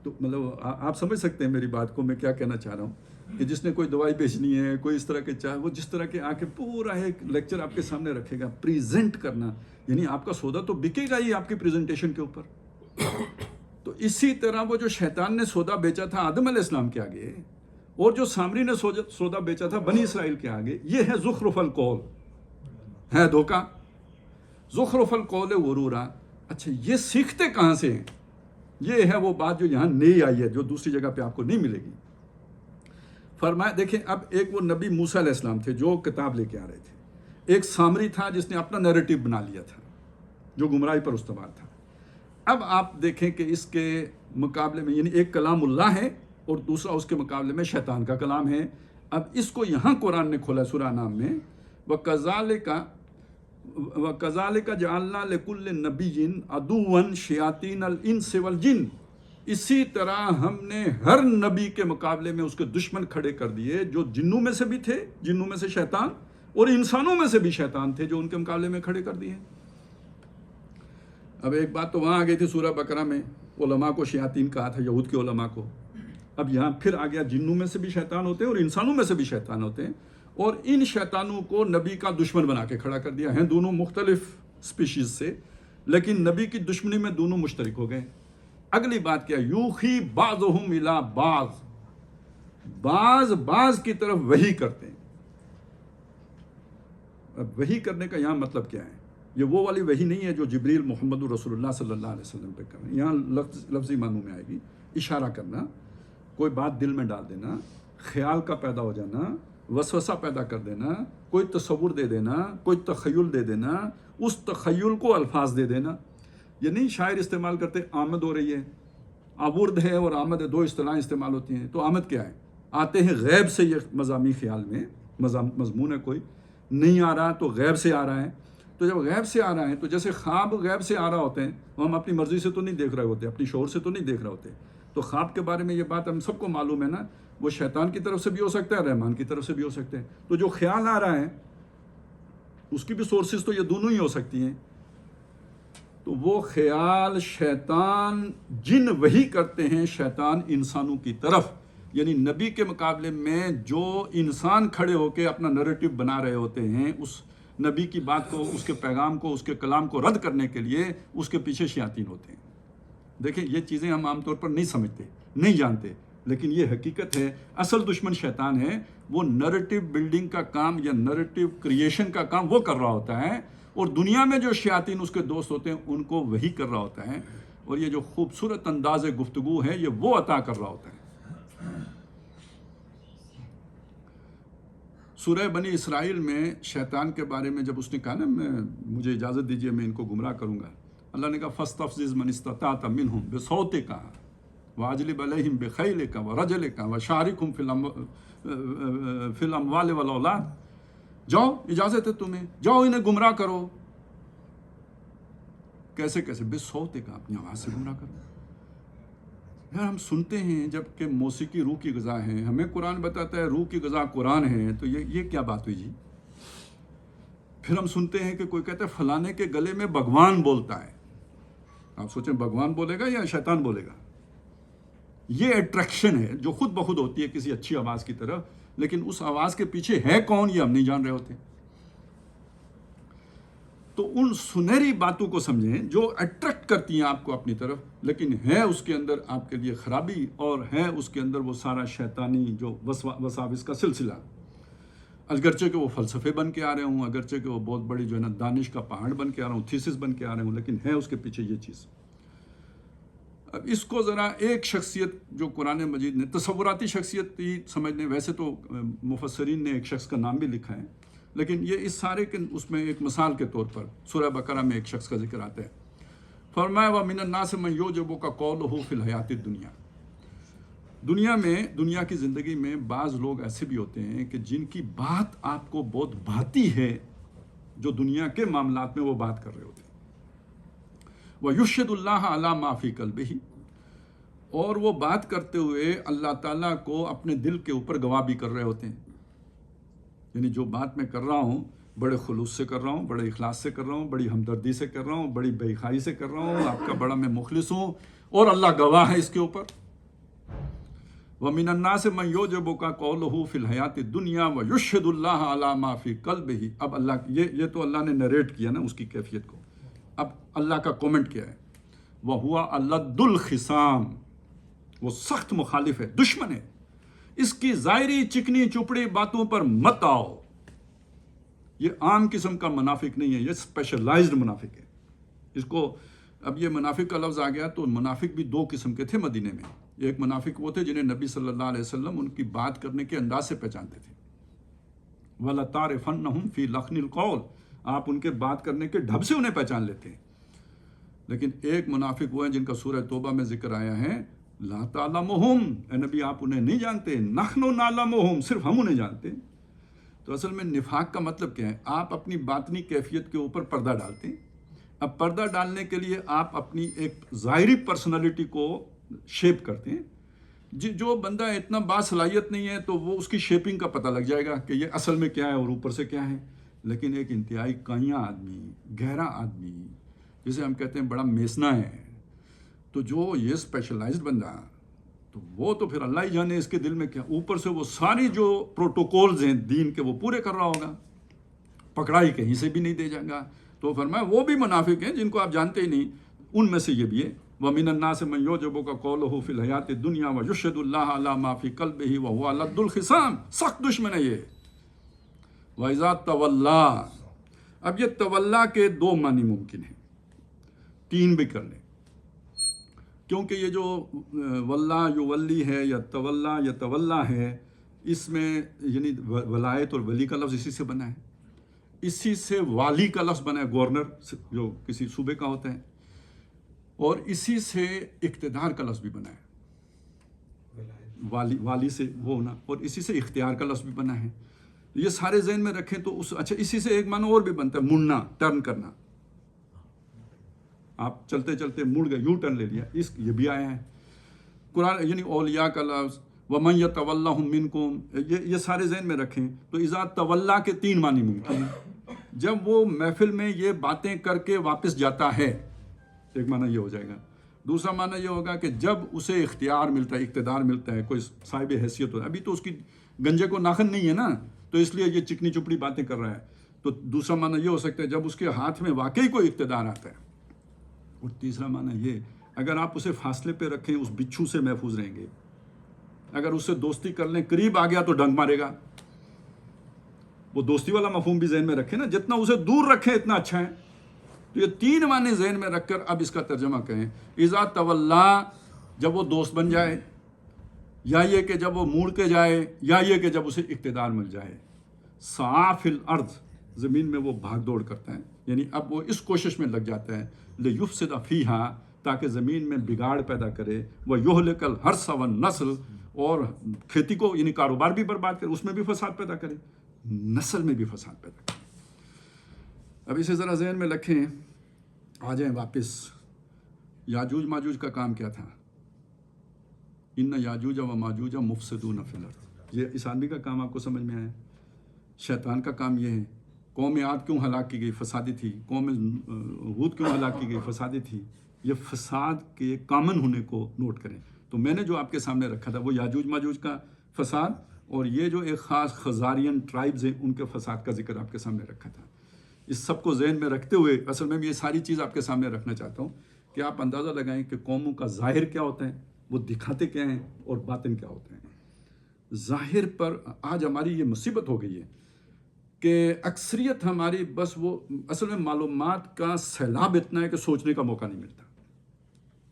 تو مطلب آپ سمجھ سکتے ہیں میری بات کو، میں کیا کہنا چاہ رہا ہوں، کہ جس نے کوئی دوائی بیچنی ہے، کوئی اس طرح کے چاہے، وہ جس طرح کے آ کے پورا ایک لیکچر آپ کے سامنے رکھے گا. پریزنٹ کرنا، یعنی آپ کا سودا تو بکے گا ہی آپ کی پریزنٹیشن کے اوپر. تو اسی طرح وہ جو شیطان نے سودا بیچا تھا آدم علیہ السلام کے آگے، اور جو سامری نے سودا بیچا تھا بنی اسرائیل کے آگے، یہ ہے زخرف القول، ہے دھوکا. زخرف القول غرورا. اچھا، یہ سیکھتے کہاں سے ہیں؟ یہ ہے وہ بات جو یہاں نئی آئی ہے، جو دوسری جگہ پہ آپ کو نہیں ملے گی. فرمایا، دیکھیں، اب ایک وہ نبی موسیٰ علیہ السلام تھے جو کتاب لے کے آ رہے تھے. ایک سامری تھا جس نے اپنا نیریٹو بنا لیا تھا، جو گمراہی پر استوار تھا. اب آپ دیکھیں کہ اس کے مقابلے میں، یعنی ایک کلام اللہ ہے اور دوسرا اس کے مقابلے میں شیطان کا کلام ہے. اب اس کو یہاں قرآن نے کھولا سورہ انعام میں، وَكَذَلِكَ جَعَلْنَا لِكُلِّ نَبِيٍّ عَدُوًّا شَيَاطِينَ الْإِنسِ وَالْجِنِّ. اسی طرح ہم نے ہر نبی کے مقابلے میں اس کے دشمن کھڑے کر دیے، جو جنوں میں سے بھی تھے، جنوں میں سے شیطان، اور انسانوں میں سے بھی شیطان تھے جو ان کے مقابلے میں کھڑے کر دیے. اب ایک بات تو وہاں آ گئی تھی سورہ بقرہ میں، علماء کو شیاطین کہا تھا، یہود کے علماء کو. اب یہاں پھر آ گیا جنوں میں سے بھی شیطان ہوتے ہیں اور انسانوں میں سے بھی شیطان ہوتے ہیں، اور ان شیطانوں کو نبی کا دشمن بنا کے کھڑا کر دیا ہے. دونوں مختلف سپیشیز سے، لیکن نبی کی دشمنی میں دونوں مشترک ہو گئے. اگلی بات کیا؟ یوخی بعضهم الی بعض، بعض کی طرف وحی کرتے ہیں. اب وحی کرنے کا یہاں مطلب کیا ہے؟ یہ وہ والی وحی نہیں ہے جو جبریل محمد رسول اللہ صلی اللہ علیہ وسلم پہ کر رہے ہیں. یہاں لفظی معنوں میں آئے گی اشارہ کرنا، کوئی بات دل میں ڈال دینا، خیال کا پیدا ہو جانا، وسوسہ پیدا کر دینا، کوئی تصور دے دینا، کوئی تخیل دے دینا، اس تخیل کو الفاظ دے دینا. یہ نہیں شاعر استعمال کرتے آمد ہو رہی ہے، آورد ہے اور آمد ہے، دو اصطلاحیں استعمال ہوتی ہیں. تو آمد کیا ہے؟ آتے ہیں غیب سے، یہ مضامی خیال میں مضمون ہے، کوئی نہیں آ رہا تو غیب سے آ رہا ہے. تو جب غیب سے آ رہا ہے، تو جیسے خواب غیب سے آ رہا ہوتے ہیں، وہ ہم اپنی مرضی سے تو نہیں دیکھ رہے ہوتے، اپنی شعور سے تو نہیں دیکھ رہے ہوتے. تو خواب کے بارے میں یہ بات ہم سب کو معلوم ہے نا، وہ شیطان کی طرف سے بھی ہو سکتا ہے، رحمان کی طرف سے بھی ہو سکتے ہیں. تو جو خیال آ رہا ہے اس کی بھی سورسز تو یہ دونوں ہی ہو سکتی ہیں. تو وہ خیال شیطان، جن وہی کرتے ہیں شیطان انسانوں کی طرف، یعنی نبی کے مقابلے میں جو انسان کھڑے ہو کے اپنا نیریٹو بنا رہے ہوتے ہیں، اس نبی کی بات کو، اس کے پیغام کو، اس کے کلام کو رد کرنے کے لیے اس کے پیچھے شیاطین ہوتے ہیں. دیکھیں، یہ چیزیں ہم عام طور پر نہیں سمجھتے، نہیں جانتے، لیکن یہ حقیقت ہے. اصل دشمن شیطان ہے. وہ نیریٹو بلڈنگ کا کام یا نیریٹو کریشن کا کام وہ کر رہا ہوتا ہے. اور دنیا میں جو شیاطین اس کے دوست ہوتے ہیں ان کو وہی کر رہا ہوتا ہے، اور یہ جو خوبصورت انداز گفتگو ہے یہ وہ عطا کر رہا ہوتا ہے۔ سورہ بنی اسرائیل میں شیطان کے بارے میں جب اس نے کہا نا مجھے اجازت دیجیے میں ان کو گمراہ کروں گا، اللہ نے کہا فاستفزز من استطعت منهم بصوتک واجلب علیہم بخیلک ورجلک وشارکہم فی الاموال والاولاد، جاؤ اجازت ہے تمہیں، جاؤ انہیں گمراہ کرو۔ کیسے کیسے؟ بصوتک، اپنی آواز سے گمراہ کرو۔ یار ہم سنتے ہیں جب کہ موسیقی روح کی غذا ہے، ہمیں قرآن بتاتا ہے روح کی غذا قرآن ہے، تو یہ کیا بات ہوئی جی؟ پھر ہم سنتے ہیں کہ کوئی کہتا ہے فلانے کے گلے میں بھگوان بولتا ہے، آپ سوچیں بھگوان بولے گا یا شیطان بولے گا؟ یہ اٹریکشن ہے جو خود بخود ہوتی ہے کسی اچھی آواز کی طرف، لیکن اس آواز کے پیچھے ہے کون یہ ہم نہیں جان رہے ہوتے۔ تو ان سنہری باتوں کو سمجھیں جو اٹریکٹ کرتی ہیں آپ کو اپنی طرف، لیکن ہے اس کے اندر آپ کے لیے خرابی، اور ہے اس کے اندر وہ سارا شیطانی جو وساوس کا سلسلہ، اگرچہ کہ وہ فلسفے بن کے آ رہے ہوں، اگرچہ کہ وہ بہت بڑی جو ہے نا دانش کا پہاڑ بن کے آ رہا ہوں، تھیسس بن کے آ رہے ہوں، لیکن ہے اس کے پیچھے یہ چیز۔ اب اس کو ذرا ایک شخصیت جو قرآن مجید نے تصوراتی شخصیت ہی سمجھ لیں، ویسے تو مفسرین نے ایک شخص کا نام بھی لکھا ہے، لیکن یہ اس سارے کے اس میں ایک مثال کے طور پر سورہ بقرہ میں ایک شخص کا ذکر آتا ہے۔ فرمایا وَمِنَ النَّاسِ مَن يُعْجِبُكَ قَوْلُهُ فِي الْحَيَاةِ الدُّنْيَا، دنیا میں، دنیا کی زندگی میں بعض لوگ ایسے بھی ہوتے ہیں کہ جن کی بات آپ کو بہت بھاتی ہے، جو دنیا کے معاملات میں وہ بات کر رہے ہوتے ہیں۔ وَيُشْهِدُ اللَّهَ عَلَى مَا فِي قَلْبِهِ، اور وہ بات کرتے ہوئے اللہ تعالیٰ کو اپنے دل کے اوپر گواہ بھی کر رہے ہوتے ہیں، یعنی جو بات میں کر رہا ہوں بڑے خلوص سے کر رہا ہوں، بڑے اخلاص سے کر رہا ہوں، بڑی ہمدردی سے کر رہا ہوں، بڑی بے اخائی سے کر رہا ہوں، آپ کا بڑا میں مخلص ہوں، اور اللہ گواہ ہے اس کے اوپر۔ وَمِنَ النَّاسِ مَن يُعْجِبُكَ قَوْلُهُ فِي الْحَيَاةِ الدُّنْيَا وَيُشْهِدُ اللَّهَ عَلَى مَا فِي قَلْبِهِ۔ اب اللہ یہ تو اللہ نے نریٹ کیا نا اس کی کیفیت کو، اب اللہ کا کومنٹ کیا ہے؟ وَهُوَ أَلَدُّ الْخِصَامِ، وہ سخت مخالف ہے، دشمن ہے، اس کی ظاہری چکنی چپڑی باتوں پر مت آؤ۔ یہ عام قسم کا منافق نہیں ہے، یہ اسپیشلائزڈ منافق ہے۔ اس کو اب یہ منافق کا لفظ آ گیا تو منافق بھی دو قسم کے تھے مدینے میں۔ ایک منافق وہ تھے جنہیں نبی صلی اللہ علیہ وسلم ان کی بات کرنے کے انداز سے پہچانتے تھے، وَلَتَعْرِفَنَّهُمْ فِي لَحْنِ الْقَوْلِ، آپ ان کے بات کرنے کے ڈھب سے انہیں پہچان لیتے ہیں۔ لیکن ایک منافق وہ ہیں جن کا سورہ توبہ میں ذکر آیا ہے، لا تعلمہم، اے نبی آپ انہیں نہیں جانتے، نحن نعلمہم، صرف ہم انہیں جانتے ہیں۔ تو اصل میں نفاق کا مطلب کیا ہے؟ آپ اپنی باطنی کیفیت کے اوپر پردہ ڈالتے ہیں۔ اب پردہ ڈالنے کے لیے آپ اپنی ایک ظاہری پرسنالٹی کو شیپ کرتے ہیں۔ جو بندہ اتنا باصلاحیت نہیں ہے تو وہ اس کی شیپنگ کا پتہ لگ جائے گا کہ یہ اصل میں کیا ہے اور اوپر سے کیا ہے، لیکن ایک انتہائی کائیاں آدمی، گہرا آدمی، جسے ہم کہتے ہیں بڑا میسنا ہے، تو جو یہ اسپیشلائزڈ بندہ، تو وہ تو پھر اللہ ہی جانے اس کے دل میں کیا، اوپر سے وہ ساری جو پروٹوکولز ہیں دین کے وہ پورے کر رہا ہوگا، پکڑائی کہیں سے بھی نہیں دے جائے گا۔ تو فرمایا وہ بھی منافق ہیں جن کو آپ جانتے ہی نہیں، ان میں سے یہ بھی ہے۔ وَمِنَ النَّاسِ مَن يُعْجِبُكَ قَوْلُهُ فِي الْحَيَاةِ الدُّنْيَا وَيُشْهِدُ اللَّهَ عَلَى مَا فِي قَلْبِهِ وَهُوَ أَلَدُّ الْخِصَامِ، سخت دشمن ہے یہ۔ وَإِذَا تَوَلَّىٰ، اب یہ تولا کے دو معنی ممکن ہیں، تین بھی کر لیں، کیونکہ یہ جو واللہ یولی ہے یا تولا ہے، اس میں یعنی ولایت اور ولی کا لفظ اسی سے بنا ہے، اسی سے والی کا لفظ بنا ہے، گورنر جو کسی صوبے کا ہوتا ہے، اور اسی سے اقتدار کا لفظ بھی بنا ہے، والی سے وہ ہونا، اور اسی سے اختیار کا لفظ بھی بنا ہے۔ یہ سارے ذہن میں رکھیں تو اچھا اسی سے ایک معنی اور بھی بنتا ہے، مڑنا، ٹرن کرنا، آپ چلتے چلتے مڑ گئے، یو ٹرن لے لیا، یہ بھی آیا ہے قرآن، یعنی اولیاء کا لفظ، وَمَن يَتَوَلَّهُم مِّنكُم، یہ سارے ذہن میں رکھیں تو اذا تولا کے تین معنی ممکن ہیں۔ جب وہ محفل میں یہ باتیں کر کے واپس جاتا ہے، ایک معنی یہ ہو جائے گا۔ دوسرا معنی یہ ہوگا کہ جب اسے اختیار ملتا ہے، اقتدار ملتا ہے، کوئی صاحب حیثیت ہوتا ہے، ابھی تو اس کی گنجے کو ناخن نہیں ہے نا، تو اس لیے یہ چکنی چپڑی باتیں کر رہا ہے۔ تو دوسرا معنی یہ ہو سکتا ہے جب اس کے ہاتھ میں واقعی کوئی اقتدار آتا ہے، اور تیسرا معنی یہ، اگر آپ اسے فاصلے پہ رکھیں اس بچھو سے محفوظ رہیں گے، اگر اس سے دوستی کر لیں، قریب آ گیا تو ڈنگ مارے گا، وہ دوستی والا مفہوم بھی ذہن میں رکھیں نا، جتنا اسے دور رکھیں اتنا اچھا ہے. تو یہ 3 معنی ذہن میں رکھ کر اب اس کا ترجمہ کہیں. اذا تولا، جب وہ دوست بن جائے، یا یہ کہ جب وہ موڑ کے جائے، یا یہ کہ جب اسے اقتدار مل جائے. سعی فی الارض، زمین میں وہ بھاگ دوڑ کرتا ہے، یعنی اب وہ اس کوشش میں لگ جاتا ہے لیفسد فیہا، تاکہ زمین میں بگاڑ پیدا کرے، ویہلک الحرث والنسل، اور کھیتی کو یعنی کاروبار بھی برباد کرے، اس میں بھی فساد پیدا کرے، نسل میں بھی فساد پیدا کرے. اب اسے ذرا ذہن میں رکھیں. آ جائیں واپس. یاجوج ماجوج کا کام کیا تھا؟ ان یاجوج و ماجوج مفسدون فی الارض. یہ اس آدمی کا کام آپ کو سمجھ میں آیا؟ شیطان کا کام یہ ہے. قوم عاد کیوں ہلاک کی گئی؟ فسادی تھی. قوم ہود کیوں ہلاک کی گئی؟ فسادی تھی. یہ فساد کے کامن ہونے کو نوٹ کریں. تو میں نے جو آپ کے سامنے رکھا تھا وہ یاجوج ماجوج کا فساد، اور یہ جو ایک خاص خزارین ٹرائبز ہیں ان کے فساد کا ذکر آپ کے سامنے رکھا تھا. اس سب کو ذہن میں رکھتے ہوئے اصل میں یہ ساری چیز آپ کے سامنے رکھنا چاہتا ہوں کہ آپ اندازہ لگائیں کہ قوموں کا ظاہر کیا ہوتا ہے، وہ دکھاتے کیا ہیں، اور باطن کیا ہوتے ہیں. ظاہر پر آج ہماری یہ مصیبت ہو گئی ہے کہ اکثریت ہماری بس وہ اصل میں معلومات کا سیلاب اتنا ہے کہ سوچنے کا موقع نہیں ملتا.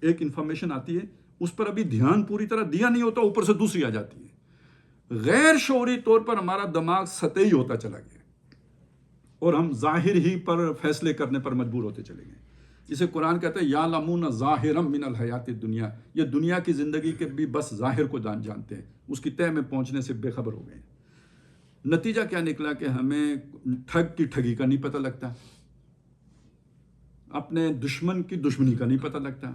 ایک انفارمیشن آتی ہے، اس پر ابھی دھیان پوری طرح دیا نہیں ہوتا، اوپر سے دوسری آ جاتی ہے. غیر شعوری طور پر ہمارا دماغ سطحی ہوتا چلا گیا اور ہم ظاہر ہی پر فیصلے کرنے پر مجبور ہوتے چلے گئے. اسے قرآن کہتا ہے یعلمون ظاہرا من الحیات الدنیا. یہ دنیا کی زندگی کے بھی بس ظاہر کو جانتے ہیں، اس کی تہہ میں پہنچنے سے بے خبر ہو گئے. نتیجہ کیا نکلا کہ ہمیں ٹھگ کی ٹھگی کا نہیں پتہ لگتا، اپنے دشمن کی دشمنی کا نہیں پتہ لگتا.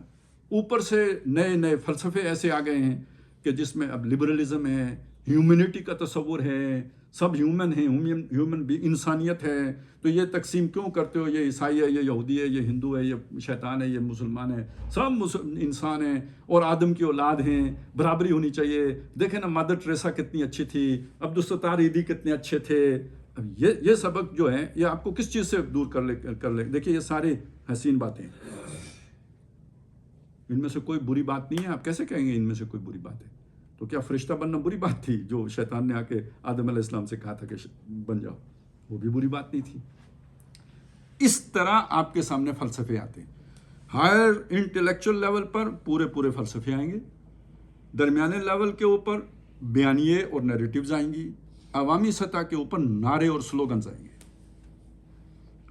اوپر سے نئے نئے فلسفے ایسے آ گئے ہیں کہ جس میں اب لبرلزم ہے، ہیومینٹی کا تصور ہے، سب ہیومن ہیں، ہیومن بھی انسانیت ہے. تو یہ تقسیم کیوں کرتے ہو؟ یہ عیسائی ہے، یہ یہودی ہے، یہ ہندو ہے، یہ شیطان ہے، یہ مسلمان ہے، سب انسان ہیں اور آدم کی اولاد ہیں، برابری ہونی چاہیے. دیکھیں نا مدر ٹریسا کتنی اچھی تھی، عبدالستار ایدھی کتنے اچھے تھے. اب یہ سبق جو ہے یہ آپ کو کس چیز سے دور کر لے؟ دیکھیے یہ سارے حسین باتیں، ان میں سے کوئی بری بات نہیں ہے. آپ کیسے کہیں گے ان میں سے کوئی بری بات ہے؟ تو کیا فرشتہ بننا بری بات تھی جو شیطان نے آ کے آدم علیہ السلام سے کہا تھا کہ بن جاؤ؟ وہ بھی بری بات نہیں تھی. اس طرح آپ کے سامنے فلسفے آتے ہیں. ہائر انٹلیکچوئل لیول پر پورے فلسفے آئیں گے، درمیانے لیول کے اوپر بیانیے اور نیریٹیوز آئیں گی، عوامی سطح کے اوپر نعرے اور سلوگنز آئیں گے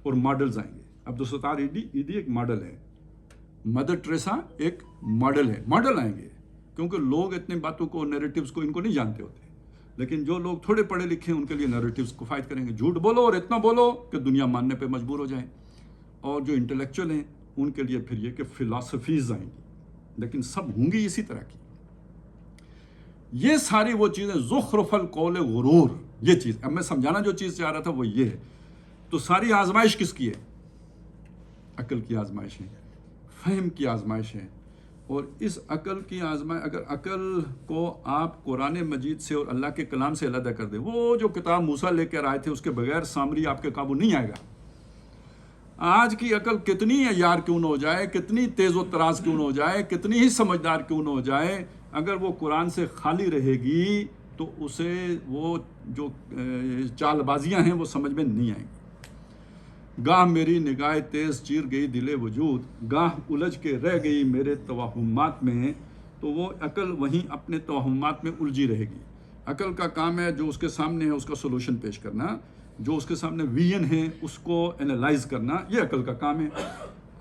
اور ماڈلز آئیں گے. عبدالستار ایدھی ایک ماڈل ہے، مدر ٹریسا ایک ماڈل ہے. ماڈل آئیں گے کیونکہ لوگ اتنے باتوں کو، نیریٹیوز کو ان کو نہیں جانتے ہوتے. لیکن جو لوگ تھوڑے پڑھے لکھے ہیں ان کے لیے نیریٹیوز کو فائٹ کریں گے. جھوٹ بولو اور اتنا بولو کہ دنیا ماننے پہ مجبور ہو جائیں. اور جو انٹلیکچوئل ہیں ان کے لیے پھر یہ کہ فلاسفیز آئیں گی، لیکن سب ہوں گی اسی طرح کی. یہ ساری وہ چیزیں، زخرف القول غرور، یہ چیز اب میں سمجھانا جو چیز چاہ رہا تھا وہ یہ ہے. تو ساری آزمائش کس کی ہے؟ عقل کی آزمائش ہے، فہم کی آزمائش ہے. اور اس عقل کی آزمائش، اگر عقل کو آپ قرآن مجید سے اور اللہ کے کلام سے علیحدہ کر دیں، وہ جو کتاب موسیٰ لے کر آئے تھے اس کے بغیر سامری آپ کے قابو نہیں آئے گا. آج کی عقل کتنی عیار کیوں نہ ہو جائے، کتنی تیز و تراز کیوں نہ ہو جائے، کتنی ہی سمجھدار کیوں نہ ہو جائے، اگر وہ قرآن سے خالی رہے گی تو اسے وہ جو چال بازیاں ہیں وہ سمجھ میں نہیں آئیں گی. گاہ میری نگاہ تیز چیر گئی دل وجود، گاہ الجھ کے رہ گئی میرے توہمات میں. تو وہ عقل وہیں اپنے توہمات میں الجھی رہے گی. عقل کا کام ہے جو اس کے سامنے ہے اس کا سولوشن پیش کرنا، جو اس کے سامنے ویژن ہے اس کو انالائز کرنا، یہ عقل کا کام ہے.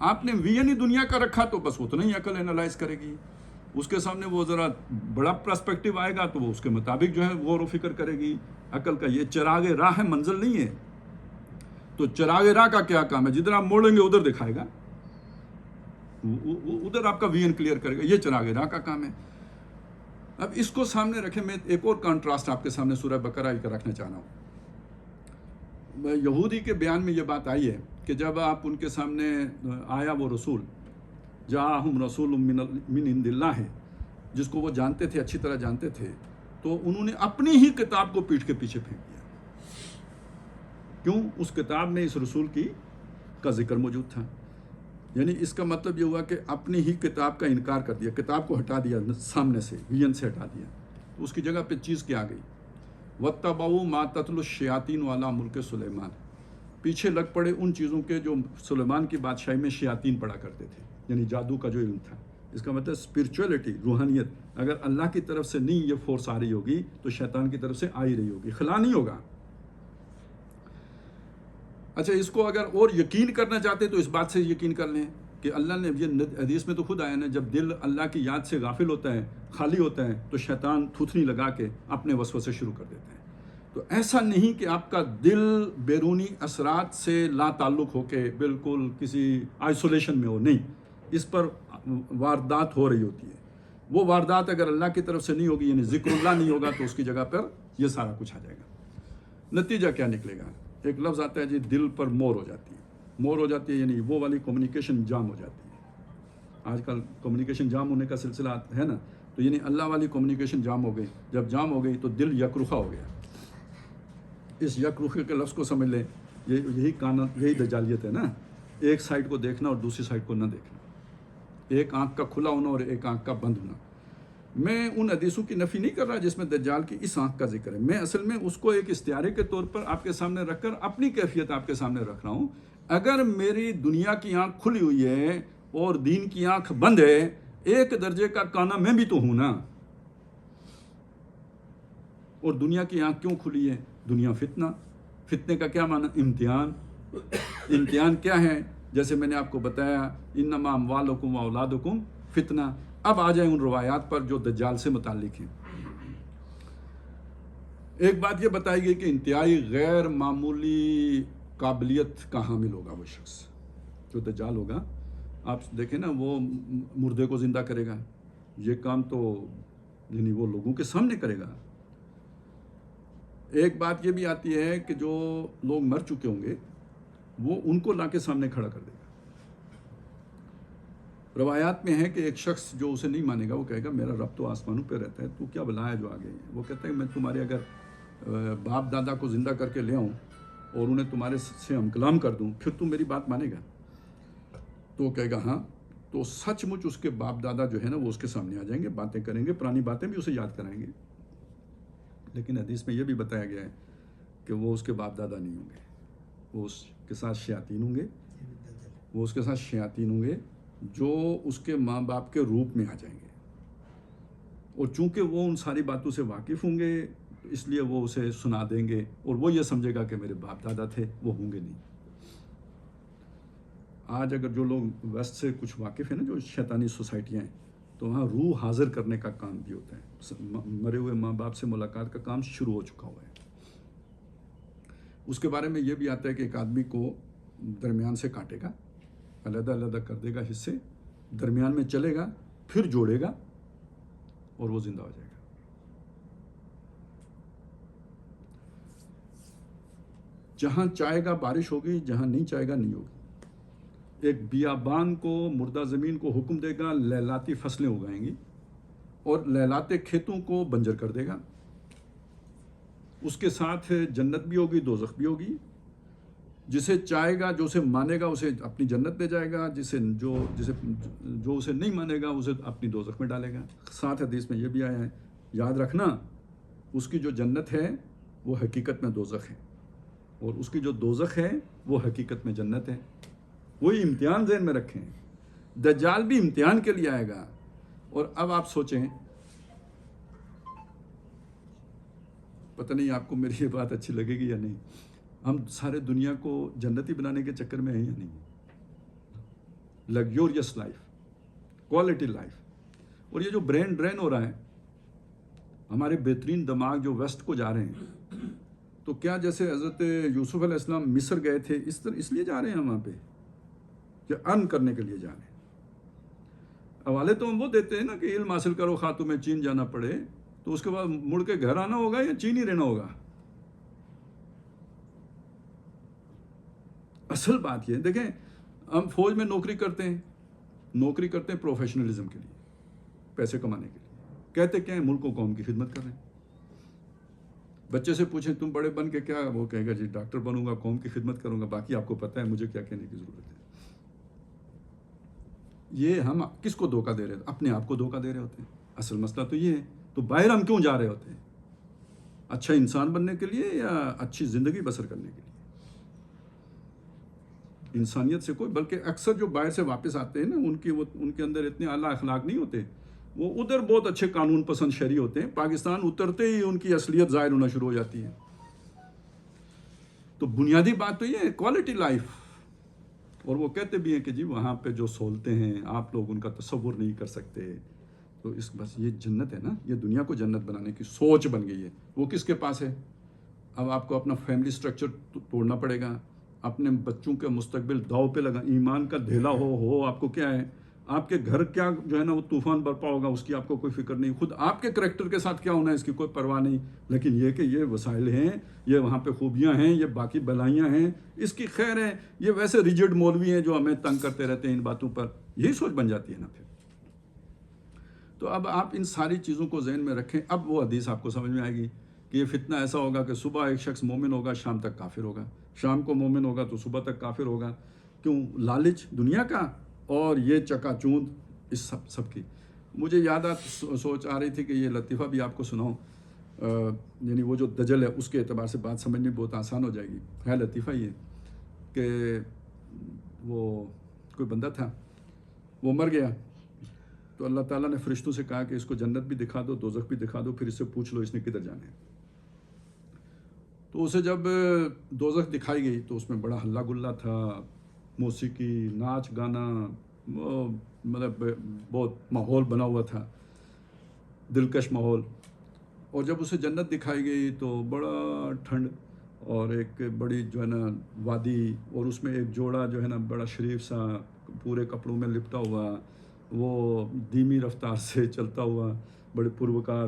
آپ نے ویژن ہی دنیا کا رکھا تو بس اتنا ہی عقل انالائز کرے گی. اس کے سامنے وہ ذرا بڑا پرسپیکٹیو آئے گا تو وہ اس کے مطابق جو ہے غور و فکر کرے گی. عقل کا یہ چراغ راہ ہے، منزل نہیں ہے. تو چراغ راہ کا کیا کام ہے؟ جدھر آپ موڑیں گے ادھر دکھائے گا، ادھر آپ کا ویژن کلیئر کرے گا. یہ چراغ راہ کا کام ہے. اب اس کو سامنے رکھیں. میں ایک اور کنٹراسٹ آپ کے سامنے سورہ بقرہ کا رکھنا چاہ رہا ہوں. یہودی کے بیان میں یہ بات آئی ہے کہ جب آپ ان کے سامنے آیا وہ رسول، جاءہم رسول من عند اللہ ہے، جس کو وہ جانتے تھے، اچھی طرح جانتے تھے، تو انہوں نے اپنی ہی کتاب کو پیٹھ کے پیچھے پھینک دیا. کیوں؟ اس کتاب میں اس رسول کا ذکر موجود تھا. یعنی اس کا مطلب یہ ہوا کہ اپنی ہی کتاب کا انکار کر دیا، کتاب کو ہٹا دیا، سامنے سے ویژن سے ہٹا دیا. تو اس کی جگہ پہ چیز کیا آ گئی؟ وَاتَّبَعُوا مَا تَتْلُو الشَّيَاطِينُ عَلَىٰ مُلْكِ سلیمان، پیچھے لگ پڑے ان چیزوں کے جو سلیمان کی بادشاہی میں شیاطین پڑھا کرتے تھے، یعنی جادو کا جو علم تھا۔ اس کا مطلب اسپرچولیٹی، روحانیت، اگر اللہ کی طرف سے نہیں یہ فورس آ رہی ہوگی تو شیطان کی طرف سے آ ہی رہی ہوگی، خلا نہیں ہوگا۔ اچھا، اس کو اگر اور یقین کرنا چاہتے تو اس بات سے یقین کر لیں کہ اللہ نے، یہ حدیث میں تو خود آیا نا، جب دل اللہ کی یاد سے غافل ہوتا ہے، خالی ہوتا ہے، تو شیطان تھوتھنی لگا کے اپنے وسوسے شروع کر دیتا ہے۔ تو ایسا نہیں کہ آپ کا دل بیرونی اثرات سے لا تعلق ہو کے بالکل کسی آئسولیشن میں ہو، نہیں، اس پر واردات ہو رہی ہوتی ہے۔ وہ واردات اگر اللہ کی طرف سے نہیں ہوگی، یعنی ذکر اللہ نہیں ہوگا، تو اس کی جگہ پر یہ سارا کچھ آ جائے گا۔ نتیجہ کیا نکلے گا؟ ایک لفظ آتا ہے جی، دل پر مور ہو جاتی ہے۔ مور ہو جاتی ہے یعنی وہ والی کمیونیکیشن جام ہو جاتی ہے۔ آج کل کمیونیکیشن جام ہونے کا سلسلہ ہے نا، تو یعنی اللہ والی کمیونیکیشن جام ہو گئی۔ جب جام ہو گئی تو دل یک رخا ہو گیا۔ اس یک رخے کے لفظ کو سمجھ لیں، یہی دجالیت ہے نا، ایک سائڈ کو دیکھنا اور دوسری سائڈ کو نہ دیکھنا، ایک آنکھ کا کھلا ہونا اور ایک آنکھ کا بند ہونا۔ میں ان حدیثوں کی نفی نہیں کر رہا جس میں دجال کی اس آنکھ کا ذکر ہے، میں اصل میں اس کو ایک استعارے کے طور پر آپ کے سامنے رکھ کر اپنی کیفیت آپ کے سامنے رکھ رہا ہوں۔ اگر میری دنیا کی آنکھ کھلی ہوئی ہے اور دین کی آنکھ بند ہے، ایک درجے کا کانا میں بھی تو ہوں نا۔ اور دنیا کی آنکھ کیوں کھلی ہے؟ دنیا فتنہ، فتنے کا کیا معنی؟ امتحان۔ امتحان کیا ہے؟ جیسے میں نے آپ کو بتایا، انما اموالکم و اولادکم فتنہ۔ اب آ جائیں ان روایات پر جو دجال سے متعلق ہیں۔ ایک بات یہ بتائی گئی کہ انتہائی غیر معمولی قابلیت کا حامل ہوگا وہ شخص جو دجال ہوگا۔ آپ دیکھیں نا، وہ مردے کو زندہ کرے گا، یہ کام تو یعنی وہ لوگوں کے سامنے کرے گا۔ ایک بات یہ بھی آتی ہے کہ جو لوگ مر چکے ہوں گے وہ ان کو لا کے سامنے کھڑا کر دے گا۔ روایات میں ہے کہ ایک شخص جو اسے نہیں مانے گا وہ کہے گا میرا رب تو آسمانوں پہ رہتا ہے، تو کیا بلا ہے جو آ گئی ہے؟ وہ کہتا ہے میں تمہارے اگر باپ دادا کو زندہ کر کے لے آؤں اور انہیں تمہارے سے ہم کلام کر دوں، پھر تم میری بات مانے گا؟ تو وہ کہے گا ہاں۔ تو سچ مچ اس کے باپ دادا جو ہے نا وہ اس کے سامنے آ جائیں گے، باتیں کریں گے، پرانی باتیں بھی اسے یاد کرائیں گے۔ لیکن حدیث میں یہ بھی بتایا گیا ہے کہ وہ اس کے باپ دادا نہیں ہوں گے، وہ اس کے ساتھ شیاطین ہوں گے، وہ اس کے ساتھ شیاطین ہوں گے جو اس کے ماں باپ کے روپ میں آ جائیں گے۔ اور چونکہ وہ ان ساری باتوں سے واقف ہوں گے اس لیے وہ اسے سنا دیں گے، اور وہ یہ سمجھے گا کہ میرے باپ دادا تھے، وہ ہوں گے نہیں۔ آج اگر جو لوگ ویسٹ سے کچھ واقف ہیں نا، جو شیطانی سوسائٹیاں ہیں، تو وہاں روح حاضر کرنے کا کام بھی ہوتا ہے، مرے ہوئے ماں باپ سے ملاقات کا کام شروع ہو چکا ہوا ہے۔ اس کے بارے میں یہ بھی آتا ہے کہ ایک آدمی کو درمیان سے کاٹے گا، علیحدہ علیحدہ کر دے گا حصے، درمیان میں چلے گا، پھر جوڑے گا اور وہ زندہ ہو جائے گا۔ جہاں چاہے گا بارش ہوگی، جہاں نہیں چاہے گا نہیں ہوگی۔ ایک بیابان کو، مردہ زمین کو حکم دے گا لہلاتی فصلیں اگائیں گی، اور لہلاتے کھیتوں کو بنجر کر دے گا۔ اس کے ساتھ جنت بھی ہوگی، دوزخ بھی ہوگی۔ جسے چاہے گا، جو اسے مانے گا اسے اپنی جنت لے جائے گا، جو اسے نہیں مانے گا اسے اپنی دوزخ میں ڈالے گا۔ ساتھ حدیث میں یہ بھی آیا ہے، یاد رکھنا اس کی جو جنت ہے وہ حقیقت میں دوزخ ہے، اور اس کی جو دوزخ ہے وہ حقیقت میں جنت ہے۔ وہی امتحان ذہن میں رکھیں۔ دجال بھی امتحان کے لیے آئے گا۔ اور اب آپ سوچیں، پتہ نہیں آپ کو میری یہ بات اچھی لگے گی یا نہیں، ہم سارے دنیا کو جنتی بنانے کے چکر میں ہیں یا نہیں؟ لگزوریس لائف، کوالٹی لائف۔ اور یہ جو برین ڈرین ہو رہا ہے، ہمارے بہترین دماغ جو ویسٹ کو جا رہے ہیں، تو کیا جیسے حضرت یوسف علیہ السلام مصر گئے تھے اس لیے جا رہے ہیں وہاں پہ کہ ارن کرنے کے لیے جا رہے ہیں؟ حوالے تو ہم وہ دیتے ہیں نا کہ علم حاصل کرو خواہ تمہیں چین جانا پڑے، تو اس کے بعد مڑ کے گھر آنا ہوگا یا چین ہی رہنا ہوگا؟ اصل بات یہ دیکھیں، ہم فوج میں نوکری کرتے ہیں پروفیشنلزم کے لیے، پیسے کمانے کے لیے، کہتے کیا ہیں؟ ملک و قوم کی خدمت کر رہے ہیں۔ بچے سے پوچھیں تم بڑے بن کے کیا، وہ کہے گا جی ڈاکٹر بنوں گا، قوم کی خدمت کروں گا، باقی آپ کو پتہ ہے مجھے کیا کہنے کی ضرورت ہے۔ یہ ہم کس کو دھوکہ دے رہے ہیں؟ اپنے آپ کو دھوکہ دے رہے ہوتے ہیں۔ اصل مسئلہ تو یہ ہے، تو باہر ہم کیوں جا رہے ہوتے ہیں؟ اچھا انسان بننے کے لیے یا اچھی زندگی بسر کرنے کے لیے؟ انسانیت سے کوئی، بلکہ اکثر جو باہر سے واپس آتے ہیں نا ان کے اندر اتنے اعلیٰ اخلاق نہیں ہوتے، وہ ادھر بہت اچھے قانون پسند شہری ہوتے ہیں، پاکستان اترتے ہی ان کی اصلیت ظاہر ہونا شروع ہو جاتی ہے۔ تو بنیادی بات تو یہ ہے کوالٹی لائف، اور وہ کہتے بھی ہیں کہ جی وہاں پہ جو سہولتیں ہیں آپ لوگ ان کا تصور نہیں کر سکتے۔ تو بس یہ جنت ہے نا، یہ دنیا کو جنت بنانے کی سوچ بن گئی ہے، وہ کس کے پاس ہے؟ اب آپ کو اپنا فیملی سٹرکچر توڑنا پڑے گا، اپنے بچوں کا مستقبل داؤ پہ لگا، ایمان کا دھیلا ہو آپ کو کیا ہے، آپ کے گھر کیا جو ہے نا وہ طوفان برپا ہوگا اس کی آپ کو کوئی فکر نہیں، خود آپ کے کریکٹر کے ساتھ کیا ہونا ہے اس کی کوئی پرواہ نہیں، لیکن یہ کہ یہ وسائل ہیں، یہ وہاں پہ خوبیاں ہیں، یہ باقی بلائیاں ہیں، اس کی خیر ہے۔ یہ ویسے ریجڈ مولوی ہیں جو ہمیں تنگ کرتے رہتے ہیں ان باتوں پر، یہی سوچ بن جاتی ہے نا پھر۔ تو اب آپ ان ساری چیزوں کو ذہن میں رکھیں، اب وہ حدیث آپ کو سمجھ میں آئے گی کہ یہ فتنہ ایسا ہوگا کہ صبح ایک شخص مومن ہوگا، شام تک کافر ہوگا، شام کو مومن ہوگا تو صبح تک کافر ہوگا۔ کیوں؟ لالچ دنیا کا اور یہ چکا چوند اس سب کی۔ مجھے یاد سوچ آ رہی تھی کہ یہ لطیفہ بھی آپ کو سناؤں، یعنی وہ جو دجل ہے اس کے اعتبار سے بات سمجھنی بہت آسان ہو جائے گی۔ ہے لطیفہ یہ کہ وہ کوئی بندہ تھا، وہ مر گیا، تو اللہ تعالیٰ نے فرشتوں سے کہا کہ اس کو جنت بھی دکھا دو، دوزخ بھی دکھا دو، پھر اس سے پوچھ لو اس نے کدھر جانا ہے۔ تو اسے جب دوزخ دکھائی گئی تو اس میں بڑا ہلا گلا تھا، موسیقی، ناچ گانا، مطلب بہت ماحول بنا ہوا تھا، دلکش ماحول۔ اور جب اسے جنت دکھائی گئی تو بڑا ٹھنڈ اور ایک بڑی جو ہے نا وادی، اور اس میں ایک جوڑا جو ہے نا بڑا شریف سا پورے کپڑوں میں لپٹا ہوا، وہ دھیمی رفتار سے چلتا ہوا، بڑے پروکار۔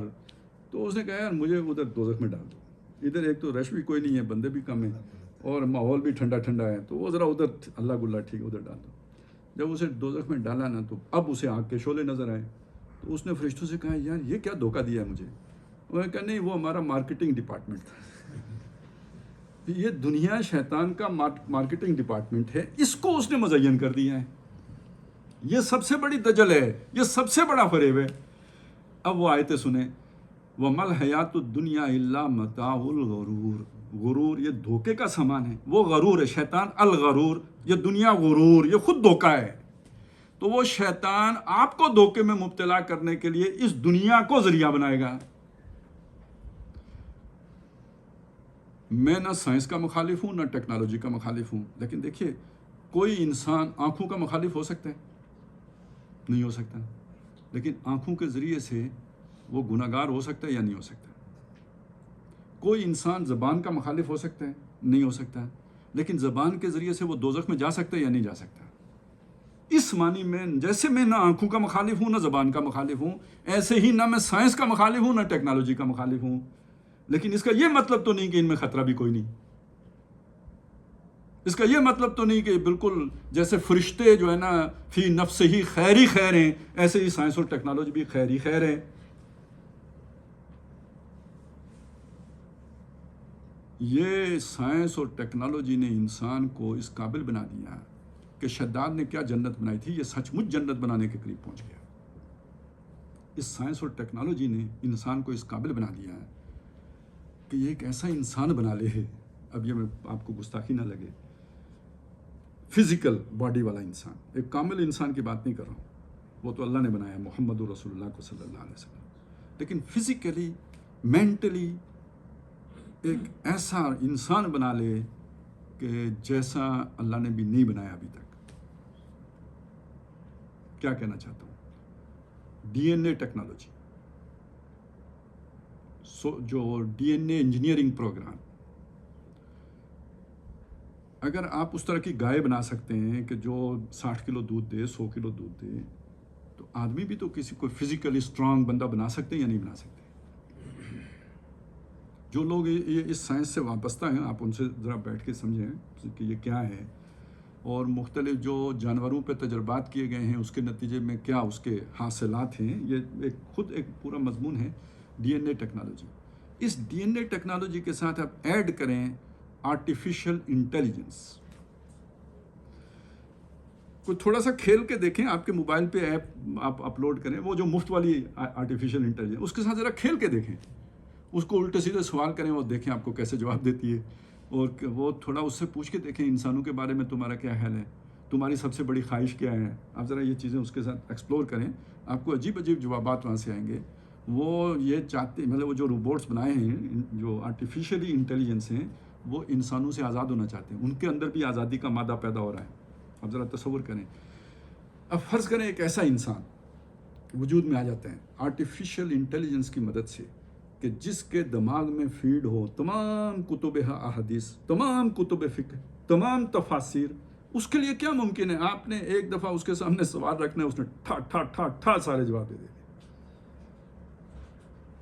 تو اس نے کہا یار مجھے ادھر دوزخ میں ڈال دو، ادھر ایک تو رش بھی کوئی نہیں ہے، بندے بھی کم ہیں اور ماحول بھی ٹھنڈا ٹھنڈا ہے، تو وہ ذرا ادھر اللہ گلا ٹھیک ہے ادھر ڈال دو۔ جب اسے دوزخ میں ڈالا نا تو اب اسے آگ کے شعلے نظر آئے، تو اس نے فرشتوں سے کہا یار یہ کیا دھوکہ دیا ہے مجھے؟ انہوں نے کہا نہیں وہ ہمارا مارکیٹنگ ڈپارٹمنٹ تھا۔ یہ دنیا شیطان کا مارکیٹنگ ڈپارٹمنٹ ہے، اس کو اس نے مزین کر دیا ہے، یہ سب سے بڑی دجل ہے، یہ سب سے بڑا فریب ہے۔ اب وہ آیتیں سنیں، وَمَا الْحَيَاةُ الدُّنْيَا إِلَّا مَتَاعُ الْغُرُورِ، غرور یہ دھوکے کا سامان ہے، وہ غرور ہے، شیطان الغرور، یہ دنیا غرور، یہ خود دھوکہ ہے۔ تو وہ شیطان آپ کو دھوکے میں مبتلا کرنے کے لیے اس دنیا کو ذریعہ بنائے گا۔ میں نہ سائنس کا مخالف ہوں نہ ٹیکنالوجی کا مخالف ہوں، لیکن دیکھیے کوئی انسان آنکھوں کا مخالف ہو سکتا ہے؟ نہیں ہو سکتا، لیکن آنکھوں کے ذریعے سے وہ گناہگار ہو سکتا ہے یا نہیں ہو سکتا؟ کوئی انسان زبان کا مخالف ہو سکتا ہے؟ نہیں ہو سکتا، لیکن زبان کے ذریعے سے وہ دوزخ میں جا سکتا ہے یا نہیں جا سکتا؟ اس معنی میں جیسے میں نہ آنکھوں کا مخالف ہوں نہ زبان کا مخالف ہوں، ایسے ہی نہ میں سائنس کا مخالف ہوں نہ ٹیکنالوجی کا مخالف ہوں، لیکن اس کا یہ مطلب تو نہیں کہ ان میں خطرہ بھی کوئی نہیں، اس کا یہ مطلب تو نہیں کہ بالکل جیسے فرشتے جو ہے نا فی نفس ہی خیر ہی خیر ہیں، ایسے ہی سائنس اور ٹیکنالوجی بھی خیر ہی خیر ہے۔ یہ سائنس اور ٹیکنالوجی نے انسان کو اس قابل بنا دیا کہ شداد نے کیا جنت بنائی تھی، یہ سچ مچ جنت بنانے کے قریب پہنچ گیا۔ اس سائنس اور ٹیکنالوجی نے انسان کو اس قابل بنا دیا ہے کہ یہ ایک ایسا انسان بنا لے، اب یہ میں آپ کو گستاخی نہ لگے، فزیکل باڈی والا انسان، ایک کامل انسان کی بات نہیں کر رہا ہوں، وہ تو اللہ نے بنایا محمد رسول اللہ کو صلی اللہ علیہ وسلم، لیکن فزیکلی مینٹلی ایک ایسا انسان بنا لے کہ جیسا اللہ نے بھی نہیں بنایا ابھی تک۔ کیا کہنا چاہتا ہوں؟ ڈی این اے ٹیکنالوجی، جو ڈی این اے انجینئرنگ پروگرام، اگر آپ اس طرح کی گائے بنا سکتے ہیں کہ جو 60 کلو دودھ دے، 100 کلو دودھ دے، تو آدمی بھی تو کسی کو فزیکلی اسٹرانگ بندہ بنا سکتے ہیں یا نہیں بنا سکتے؟ جو لوگ یہ اس سائنس سے وابستہ ہیں آپ ان سے ذرا بیٹھ کے سمجھیں کہ یہ کیا ہے، اور مختلف جو جانوروں پہ تجربات کیے گئے ہیں اس کے نتیجے میں کیا اس کے حاصلات ہیں، یہ خود ایک پورا مضمون ہے D N a technology. Us D N a technology کے ساتھ آپ ایڈ کریں آرٹیفیشل انٹیلیجنس، کوئی تھوڑا سا کھیل کے دیکھیں، آپ کے موبائل پہ ایپ آپ اپلوڈ کریں، وہ جو مفت والی آرٹیفیشل انٹیلیجنس، اس کے ساتھ ذرا کھیل کے دیکھیں، اس کو الٹے سیدھے سوال کریں اور دیکھیں آپ کو کیسے جواب دیتی ہے، اور وہ تھوڑا اس سے پوچھ کے دیکھیں انسانوں کے بارے میں تمہارا کیا حال ہے، تمہاری سب سے بڑی خواہش کیا ہے. آپ ذرا یہ چیزیں اس کے ساتھ ایکسپلور کریں، آپ کو عجیب عجیب جوابات وہاں سے آئیں گے. وہ یہ چاہتے، مطلب وہ جو روبوٹس بنائے ہیں، جو آرٹیفیشلی انٹیلیجنس ہیں، وہ انسانوں سے آزاد ہونا چاہتے ہیں. ان کے اندر بھی آزادی کا مادہ پیدا ہو رہا ہے. اب ذرا تصور کریں، اب فرض کریں ایک ایسا انسان وجود میں آ جاتا ہے آرٹیفیشل انٹیلیجنس کی مدد سے، کہ جس کے دماغ میں فیڈ ہو تمام کتب احادیث، تمام کتب فقہ، تمام تفاسیر. اس کے لیے کیا ممکن ہے؟ آپ نے ایک دفعہ اس کے سامنے سوال رکھنا ہے، اس نے ٹھا ٹھا ٹھا ٹھا سارے جواب دے دیں.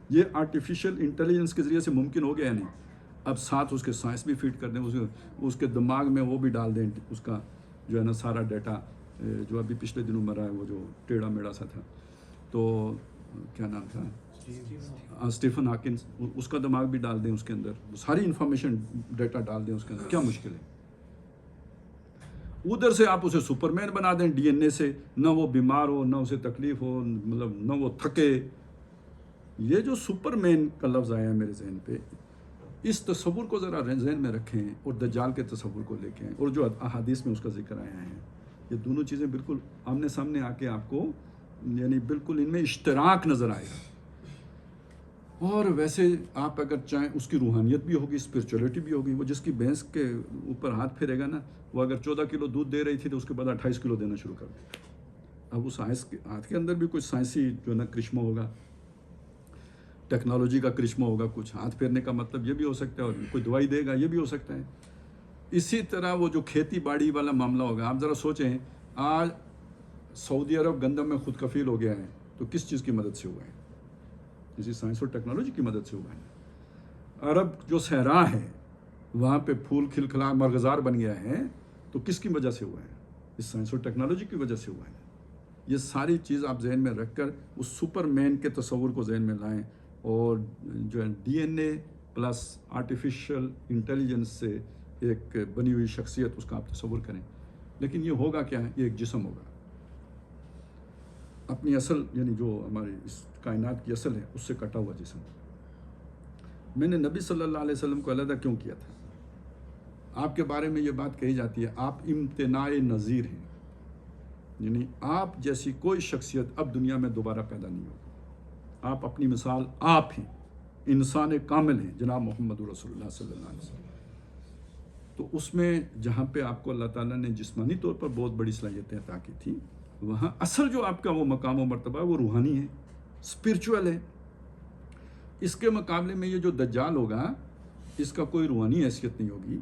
یہ آرٹیفیشل انٹیلیجنس کے ذریعے سے ممکن ہو گیا ہے. نہیں، اب ساتھ اس کے سائنس بھی فیڈ کر دیں، اس کے دماغ میں وہ بھی ڈال دیں، اس کا جو ہے نا سارا ڈیٹا جو ابھی پچھلے دنوں مرا ہے، وہ جو ٹیڑھا میڑا سا تھا، تو کیا نام تھا، اسٹیفن ہاکنس، اس کا دماغ بھی ڈال دیں اس کے اندر، ساری انفارمیشن ڈیٹا ڈال دیں اس کے اندر. کیا مشکل ہے؟ ادھر سے آپ اسے سپر مین بنا دیں ڈی این اے سے، نہ وہ بیمار ہو، نہ اسے تکلیف ہو، مطلب نہ وہ تھکے. یہ جو سپر مین کا لفظ آیا ہے میرے ذہن پہ، اس تصور کو ذرا ذہن میں رکھیں، اور دجال کے تصور کو لے کے آئیں، اور جو احادیث میں اس کا ذکر آیا ہے. یہ دونوں چیزیں بالکل آمنے سامنے آ کے آپ کو، یعنی بالکل ان میں اشتراک نظر آئے گا. اور ویسے آپ اگر چاہیں اس کی روحانیت بھی ہوگی، اسپرچولیٹی بھی ہوگی. وہ جس کی بھینس کے اوپر ہاتھ پھیرے گا نا، وہ اگر 14 کلو دودھ دے رہی تھی تو اس کے بعد 28 کلو دینا شروع کر دے. اب اس ہاتھ کے اندر بھی کچھ سائنسی جو ہے نا کرشمہ ہوگا، ٹیکنالوجی کا کرشمہ ہوگا. کچھ ہاتھ پھیرنے کا مطلب یہ بھی ہو سکتا ہے، اور کوئی دوائی دے گا یہ بھی ہو سکتا ہے. اسی طرح وہ جو کھیتی باڑی والا معاملہ ہوگا. آپ ذرا سوچیں، آج سعودی عرب گندم میں خود کفیل ہو گیا ہے، تو کس چیز کی مدد سے ہوا ہے؟ اسی سائنس اور ٹیکنالوجی کی مدد سے ہوا ہے. عرب جو صحرا ہے، وہاں پہ پھول کھلکھلا مرغزار بن گیا ہے، تو کس کی وجہ سے ہوا ہے؟ اس سائنس اور ٹیکنالوجی کی وجہ سے ہوا ہے. یہ ساری چیز آپ ذہن میں رکھ کر اس سپر مین کے تصور کو ذہن میں لائیں، اور جو ہے ڈی این اے پلس آرٹیفیشل انٹیلیجنس سے ایک بنی ہوئی شخصیت، اس کا آپ تصور کریں. لیکن یہ ہوگا کیا ہے؟ یہ ایک جسم ہوگا، اپنی اصل، یعنی جو ہماری اس کائنات کی اصل ہے، اس سے کٹا ہوا جسم. میں نے نبی صلی اللہ علیہ وسلم کو علیحدہ کیوں کیا تھا؟ آپ کے بارے میں یہ بات کہی جاتی ہے، آپ امتناع نظیر ہیں، یعنی آپ جیسی کوئی شخصیت اب دنیا میں دوبارہ پیدا نہیں ہوگی. آپ اپنی مثال آپ ہیں، انسان کامل ہیں جناب محمد رسول اللہ صلی اللہ علیہ وسلم. تو اس میں جہاں پہ آپ کو اللہ تعالیٰ نے جسمانی طور پر بہت بڑی صلاحیتیں عطا کی تھی، وہاں اصل جو آپ کا وہ مقام و مرتبہ ہے، وہ روحانی ہے، اسپرچول ہے. اس کے مقابلے میں یہ جو دجال ہوگا، اس کا کوئی روحانی حیثیت نہیں ہوگی.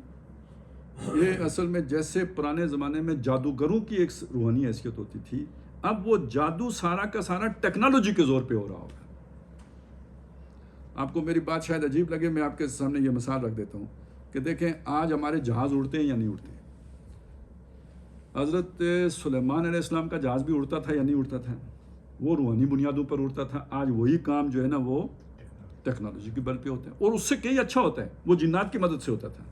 یہ اصل میں جیسے پرانے زمانے میں جادوگروں کی ایک روحانی حیثیت ہوتی تھی، اب وہ جادو سارا کا سارا ٹیکنالوجی کے زور پہ ہو رہا ہوگا. آپ کو میری بات شاید عجیب لگے، میں آپ کے سامنے یہ مثال رکھ دیتا ہوں کہ دیکھیں آج ہمارے جہاز اڑتے ہیں یا نہیں اڑتے. حضرت سلیمان علیہ السلام کا جہاز بھی اڑتا تھا یا نہیں اڑتا تھا؟ وہ روحانی بنیادوں پر اڑتا تھا. آج وہی کام جو ہے نا وہ ٹیکنالوجی کے بل پہ ہوتا ہے، اور اس سے کئی اچھا ہوتا ہے. وہ جنات کی مدد سے ہوتا تھا.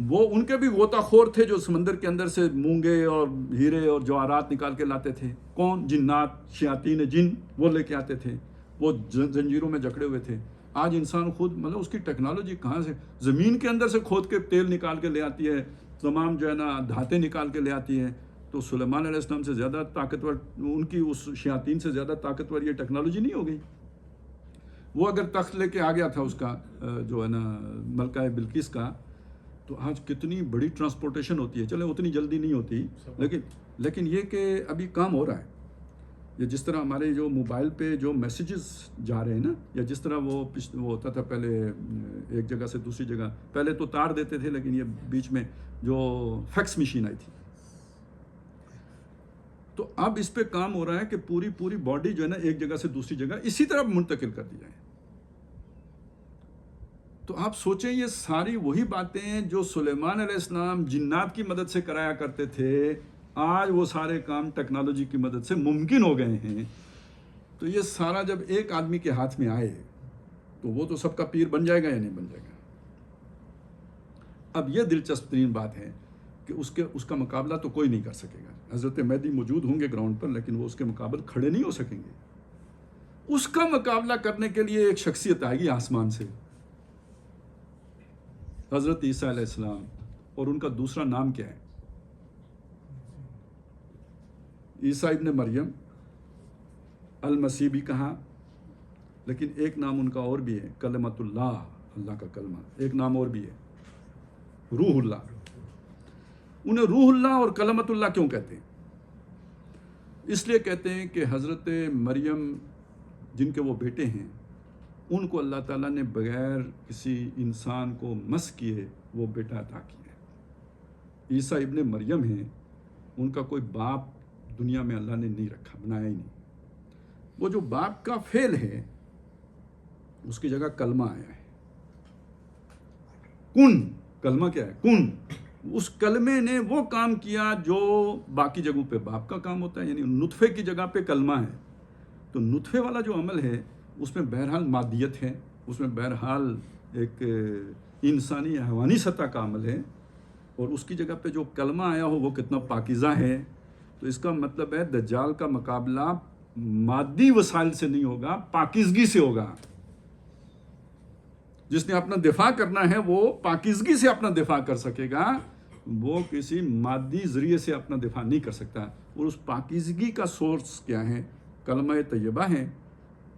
وہ ان کے بھی غوطہ خور تھے جو سمندر کے اندر سے مونگے اور ہیرے اور جواہرات نکال کے لاتے تھے. کون؟ جنات، شیاطین جن، وہ لے کے آتے تھے. وہ زنجیروں میں جکڑے ہوئے تھے. آج انسان خود، مطلب اس کی ٹیکنالوجی کہاں سے، زمین کے اندر سے کھود کے تیل نکال کے لے آتی ہے، تمام جو ہے نا دھاتیں نکال کے لے آتی ہے. تو سلیمان علیہ السلام سے زیادہ طاقتور، ان کی اس شیاطین سے زیادہ طاقتور یہ ٹیکنالوجی نہیں ہو گئی. وہ اگر تخت لے کے آ گیا تھا اس کا جو ہے نا ملکہ بلقیس کا، تو آج کتنی بڑی ٹرانسپورٹیشن ہوتی ہے. چلے اتنی جلدی نہیں ہوتی، لیکن یہ کہ ابھی کام ہو رہا ہے. یہ جس طرح ہمارے جو موبائل پہ جو میسیجز جا رہے ہیں نا، یا جس طرح وہ ہوتا تھا پہلے ایک جگہ سے دوسری جگہ، پہلے تو تار دیتے تھے، لیکن یہ بیچ میں جو فیکس مشین آئی تھی، تو اب اس پہ کام ہو رہا ہے کہ پوری باڈی جو ہے نا ایک جگہ سے دوسری جگہ اسی طرح منتقل کر دی جائے. تو آپ سوچیں، یہ ساری وہی باتیں ہیں جو سلیمان علیہ السلام جنات کی مدد سے کرایا کرتے تھے، آج وہ سارے کام ٹیکنالوجی کی مدد سے ممکن ہو گئے ہیں. تو یہ سارا جب ایک آدمی کے ہاتھ میں آئے تو وہ تو سب کا پیر بن جائے گا یا نہیں بن جائے گا. اب یہ دلچسپ ترین بات ہے کہ اس کا مقابلہ تو کوئی نہیں کر سکے گا. حضرت مہدی موجود ہوں گے گراؤنڈ پر، لیکن وہ اس کے مقابل کھڑے نہیں ہو سکیں گے. اس کا مقابلہ کرنے کے لیے ایک شخصیت آئے گی آسمان سے، حضرت عیسیٰ علیہ السلام، اور ان کا دوسرا نام کیا ہے؟ عیسیٰ ابن مریم، المسیح بھی کہا، لیکن ایک نام ان کا اور بھی ہے، کلمۃ اللہ، اللہ کا کلمہ، ایک نام اور بھی ہے، روح اللہ۔ انہیں روح اللہ اور کلمۃ اللہ کیوں کہتے ہیں؟ اس لیے کہتے ہیں کہ حضرت مریم جن کے وہ بیٹے ہیں، ان کو اللہ تعالیٰ نے بغیر کسی انسان کو مس کیے وہ بیٹا عطا کیا ہے۔ عیسیٰ ابن مریم ہیں، ان کا کوئی باپ دنیا میں اللہ نے نہیں رکھا، بنایا ہی نہیں۔ وہ جو باپ کا فعل ہے اس کی جگہ کلمہ آیا ہے، کن۔ کلمہ کیا ہے؟ کن۔ اس کلمے نے وہ کام کیا جو باقی جگہوں پہ باپ کا کام ہوتا ہے، یعنی نطفے کی جگہ پہ کلمہ ہے۔ تو نطفے والا جو عمل ہے اس میں بہرحال مادیت ہے، اس میں بہرحال ایک انسانی حیوانی سطح کا عمل ہے، اور اس کی جگہ پہ جو کلمہ آیا ہو وہ کتنا پاکیزہ ہے۔ تو اس کا مطلب ہے دجال کا مقابلہ مادی وسائل سے نہیں ہوگا، پاکیزگی سے ہوگا۔ جس نے اپنا دفاع کرنا ہے وہ پاکیزگی سے اپنا دفاع کر سکے گا، وہ کسی مادی ذریعے سے اپنا دفاع نہیں کر سکتا۔ اور اس پاکیزگی کا سورس کیا ہے؟ کلمہ طیبہ ہے،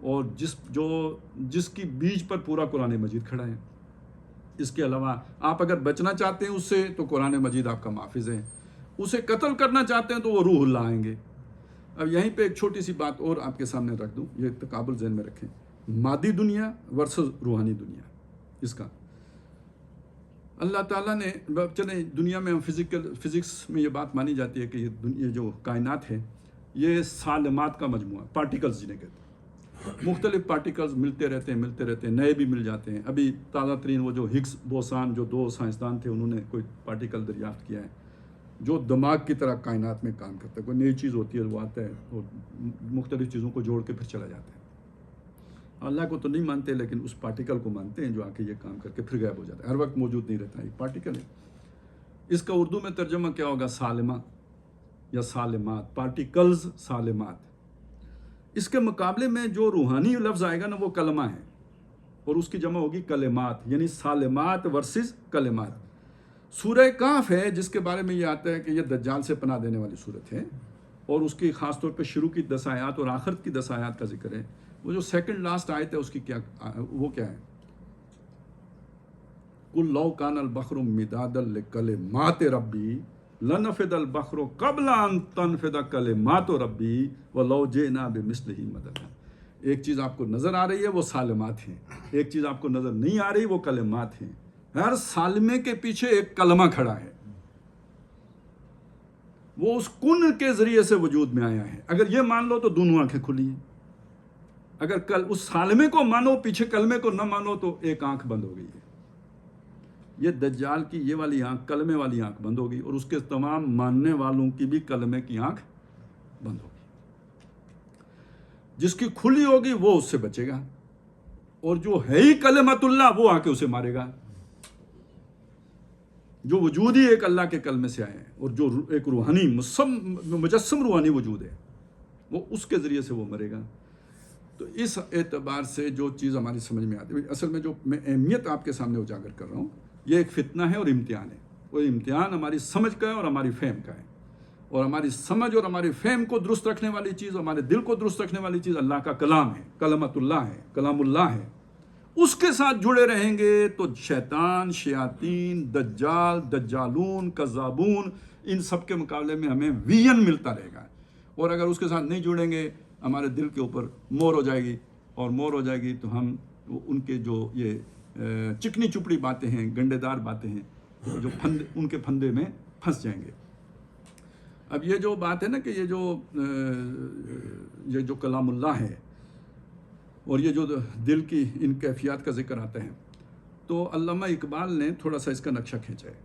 اور جس کی بیج پر پورا قرآن مجید کھڑا ہے۔ اس کے علاوہ آپ اگر بچنا چاہتے ہیں اس سے تو قرآن مجید آپ کا محافظ ہے، اسے قتل کرنا چاہتے ہیں تو وہ روح اللہ آئیں گے۔ اب یہیں پہ ایک چھوٹی سی بات اور آپ کے سامنے رکھ دوں، یہ تقابل ذہن میں رکھیں، مادی دنیا ورسز روحانی دنیا۔ اس کا اللہ تعالیٰ نے، چلیں دنیا میں فزکس میں یہ بات مانی جاتی ہے کہ یہ جو کائنات ہے یہ سالمات کا مجموعہ، پارٹیکلز جنہیں کہتے ہیں، مختلف پارٹیکلز ملتے رہتے ہیں، نئے بھی مل جاتے ہیں۔ ابھی تازہ ترین وہ جو ہگس بوسان، جو 2 سائنسدان تھے، انہوں نے کوئی پارٹیکل دریافت کیا ہے جو دماغ کی طرح کائنات میں کام کرتا ہے۔ کوئی نئی چیز ہوتی ہے وہ آتا ہے اور مختلف چیزوں کو جوڑ کے پھر چلا جاتا ہے۔ اللہ کو تو نہیں مانتے لیکن اس پارٹیکل کو مانتے ہیں جو آ کے یہ کام کر کے پھر غائب ہو جاتا ہے، ہر وقت موجود نہیں رہتا، ایک پارٹیکل ہے۔ اس کا اردو میں ترجمہ کیا ہوگا؟ سالمہ یا سالمات، پارٹیکلز سالمات۔ اس کے مقابلے میں جو روحانی لفظ آئے گا نا وہ کلمہ ہے، اور اس کی جمع ہوگی کلمات، یعنی سالمات ورسز کلمات۔ سورہ کہف ہے جس کے بارے میں یہ آتا ہے کہ یہ دجال سے پناہ دینے والی صورت ہے، اور اس کی خاص طور پہ شروع کی 10 آیات اور آخر کی 10 آیات کا ذکر ہے۔ وہ جو سیکنڈ لاسٹ آیت ہے اس کی وہ کیا ہے؟ قُلْ لَوْ كَانَ الْبَحْرُ مِدَادًا لِكَلِمَاتِ رَبِّي لَنَفِدَ الْبَحْرُ قَبْلَ أَن تَنفِدَ كَلِمَاتُ رَبِّي وَلَوْ جِئْنَا بِمِثْلِهِ مَدَدًا۔ ایک چیز آپ کو نظر آ رہی ہے وہ سالمات ہیں، ایک چیز آپ کو نظر نہیں آ رہی وہ کلمات ہیں۔ ہر سالمے کے پیچھے ایک کلمہ کھڑا ہے، وہ اس کن کے ذریعے سے وجود میں آیا ہے۔ اگر یہ مان لو تو دونوں آنکھیں کھلی ہیں، اگر اس سالمے کو مانو پیچھے کلمے کو نہ مانو تو ایک آنکھ بند ہو گئی ہے۔ یہ دجال کی یہ والی آنکھ، کلمے والی آنکھ بند ہوگی، اور اس کے تمام ماننے والوں کی بھی کلمے کی آنکھ بند ہوگی۔ جس کی کھلی ہوگی وہ اس سے بچے گا، اور جو ہے ہی کلمت اللہ وہ آ کے اسے مارے گا۔ جو وجود ہی ایک اللہ کے کلمے سے آئے ہیں، اور جو ایک روحانی مجسم روحانی وجود ہے، وہ اس کے ذریعے سے وہ مرے گا۔ تو اس اعتبار سے جو چیز ہماری سمجھ میں آتی ہے، اصل میں جو میں اہمیت آپ کے سامنے اجاگر کر رہا ہوں، یہ ایک فتنہ ہے اور امتحان ہے۔ وہ امتحان ہماری سمجھ کا ہے اور ہماری فہم کا ہے، اور ہماری سمجھ اور ہماری فہم کو درست رکھنے والی چیز، ہمارے دل کو درست رکھنے والی چیز اللہ کا کلام ہے، کلمت اللہ ہے، کلام اللہ ہے۔ اس کے ساتھ جڑے رہیں گے تو شیطان، شیاطین، دجال، دجالون، کذابون، ان سب کے مقابلے میں ہمیں ویژن ملتا رہے گا۔ اور اگر اس کے ساتھ نہیں جڑیں گے ہمارے دل کے اوپر مور ہو جائے گی، اور مور ہو جائے گی تو ہم ان کے جو یہ چکنی چپڑی باتیں ہیں، گنڈے دار باتیں ہیں، جو ان کے پھندے میں پھنس جائیں گے۔ اب یہ جو بات ہے نا کہ یہ جو کلام اللہ ہے اور یہ جو دل کی ان کیفیات کا ذکر آتا ہے، تو علامہ اقبال نے تھوڑا سا اس کا نقشہ کھینچا ہے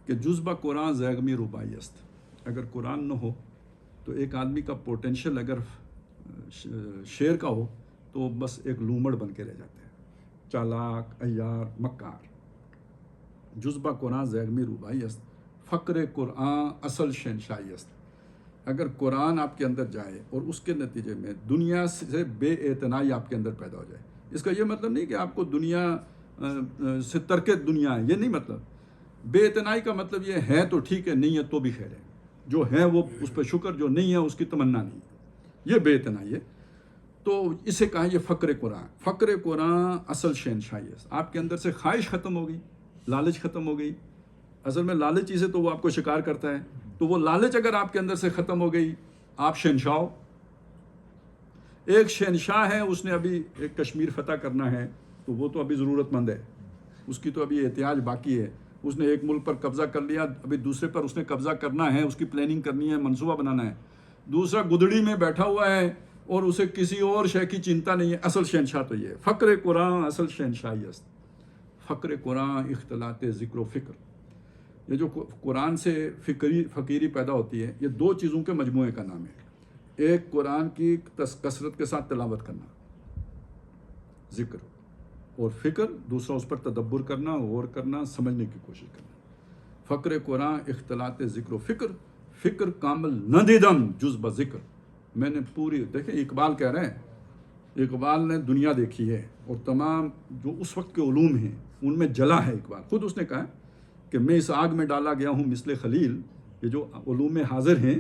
کہ جذبہ قرآن زیغمی ربائی است۔ اگر قرآن نہ ہو تو ایک آدمی کا پوٹینشل اگر شعر کا ہو تو بس ایک لومڑ بن کے رہ جاتا ہے، چالاک، عیار، مکار۔ جذبہ قرآن زیغمی ربائی است، فقر قرآن اصل شہنشاہی است۔ اگر قرآن آپ کے اندر جائے اور اس کے نتیجے میں دنیا سے بے اعتنائی آپ کے اندر پیدا ہو جائے، اس کا یہ مطلب نہیں کہ آپ کو دنیا سے ترک دنیا ہے، یہ نہیں مطلب. بے اعتنائی کا مطلب یہ ہے تو ٹھیک ہے، نہیں ہے تو بھی خیر ہے، جو ہے وہ اس پہ شکر، جو نہیں ہے اس کی تمنا نہیں ہے، یہ بے اعتنائی ہے. تو اسے کہا یہ فقر قرآن. فقر قرآن اصل شہنشاہی ہے. آپ کے اندر سے خواہش ختم ہو گئی، لالچ ختم ہو گئی. اصل میں لالچ چیز ہے تو وہ آپ کو شکار کرتا ہے، تو وہ لالچ اگر آپ کے اندر سے ختم ہو گئی، آپ شہنشاہ ہو. ایک شہنشاہ ہے، اس نے ابھی ایک کشمیر فتح کرنا ہے، تو وہ تو ابھی ضرورت مند ہے، اس کی تو ابھی احتیاج باقی ہے. اس نے ایک ملک پر قبضہ کر لیا، ابھی دوسرے پر اس نے قبضہ کرنا ہے، اس کی پلاننگ کرنی ہے، منصوبہ بنانا ہے. دوسرا گدڑی میں بیٹھا ہوا ہے اور اسے کسی اور شے کی چنتا نہیں ہے. اصل شہنشاہ تو یہ ہے. فقر قرآن اصل شہنشاہی است. فقر قرآن اختلاط ذکر و فکر. یہ جو قرآن سے فقیری پیدا ہوتی ہے، یہ دو چیزوں کے مجموعے کا نام ہے. ایک قرآن کی کثرت کے ساتھ تلاوت کرنا، ذکر اور فکر. دوسرا اس پر تدبر کرنا، غور کرنا، سمجھنے کی کوشش کرنا. فقر قرآن اختلاط ذکر و فکر. فکر کامل نہ دیدم جز بذکر. میں نے پوری، دیکھیں اقبال کہہ رہے ہیں، اقبال نے دنیا دیکھی ہے اور تمام جو اس وقت کے علوم ہیں ان میں جلا ہے. اقبال خود اس نے کہا کہ میں اس آگ میں ڈالا گیا ہوں مثل خلیل. یہ جو علوم میں حاضر ہیں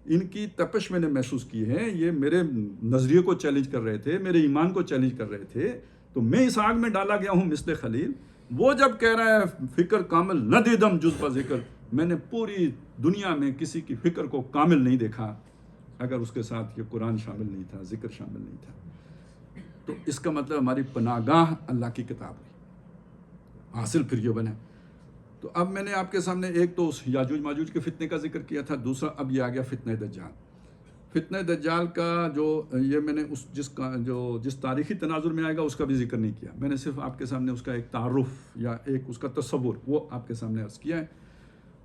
ان کی تپش میں نے محسوس کی ہے. یہ میرے نظریے کو چیلنج کر رہے تھے، میرے ایمان کو چیلنج کر رہے تھے، تو میں اس آگ میں ڈالا گیا ہوں مثل خلیل. وہ جب کہہ رہا ہے فکر کامل نہ دیدم جز بذکر، میں نے پوری دنیا میں کسی کی فکر کو کامل نہیں دیکھا اگر اس کے ساتھ یہ قرآن شامل نہیں تھا، ذکر شامل نہیں تھا. تو اس کا مطلب ہماری پناہ گاہ اللہ کی کتاب ہوئی. حاصل پھر یہ بنا. تو اب میں نے آپ کے سامنے ایک تو اس یاجوج ماجوج کے فتنے کا ذکر کیا تھا، دوسرا اب یہ آ گیا فتنہ دجال. فتنہ دجال کا جو یہ میں نے جس تاریخی تناظر میں آئے گا اس کا بھی ذکر نہیں کیا. میں نے صرف آپ کے سامنے اس کا ایک تعارف یا ایک اس کا تصور وہ آپ کے سامنے عرض کیا ہے.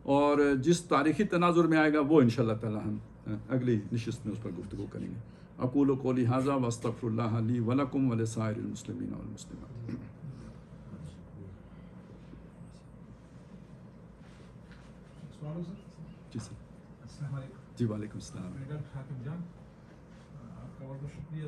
اور جس تاریخی تناظر میں آئے گا وہ انشاءاللہ تعالی ہم اگلی نشست میں اس پر گفتگو کریں گے. اقول قولی ھذا واستغفر اللہ لی ولکم ولسائر المسلمین والمسلمات. جی سر. السلام علیکم. جی وعلیکم السلام. ڈاکٹر حاتم جان، آپ کا بہت بہت شکریہ.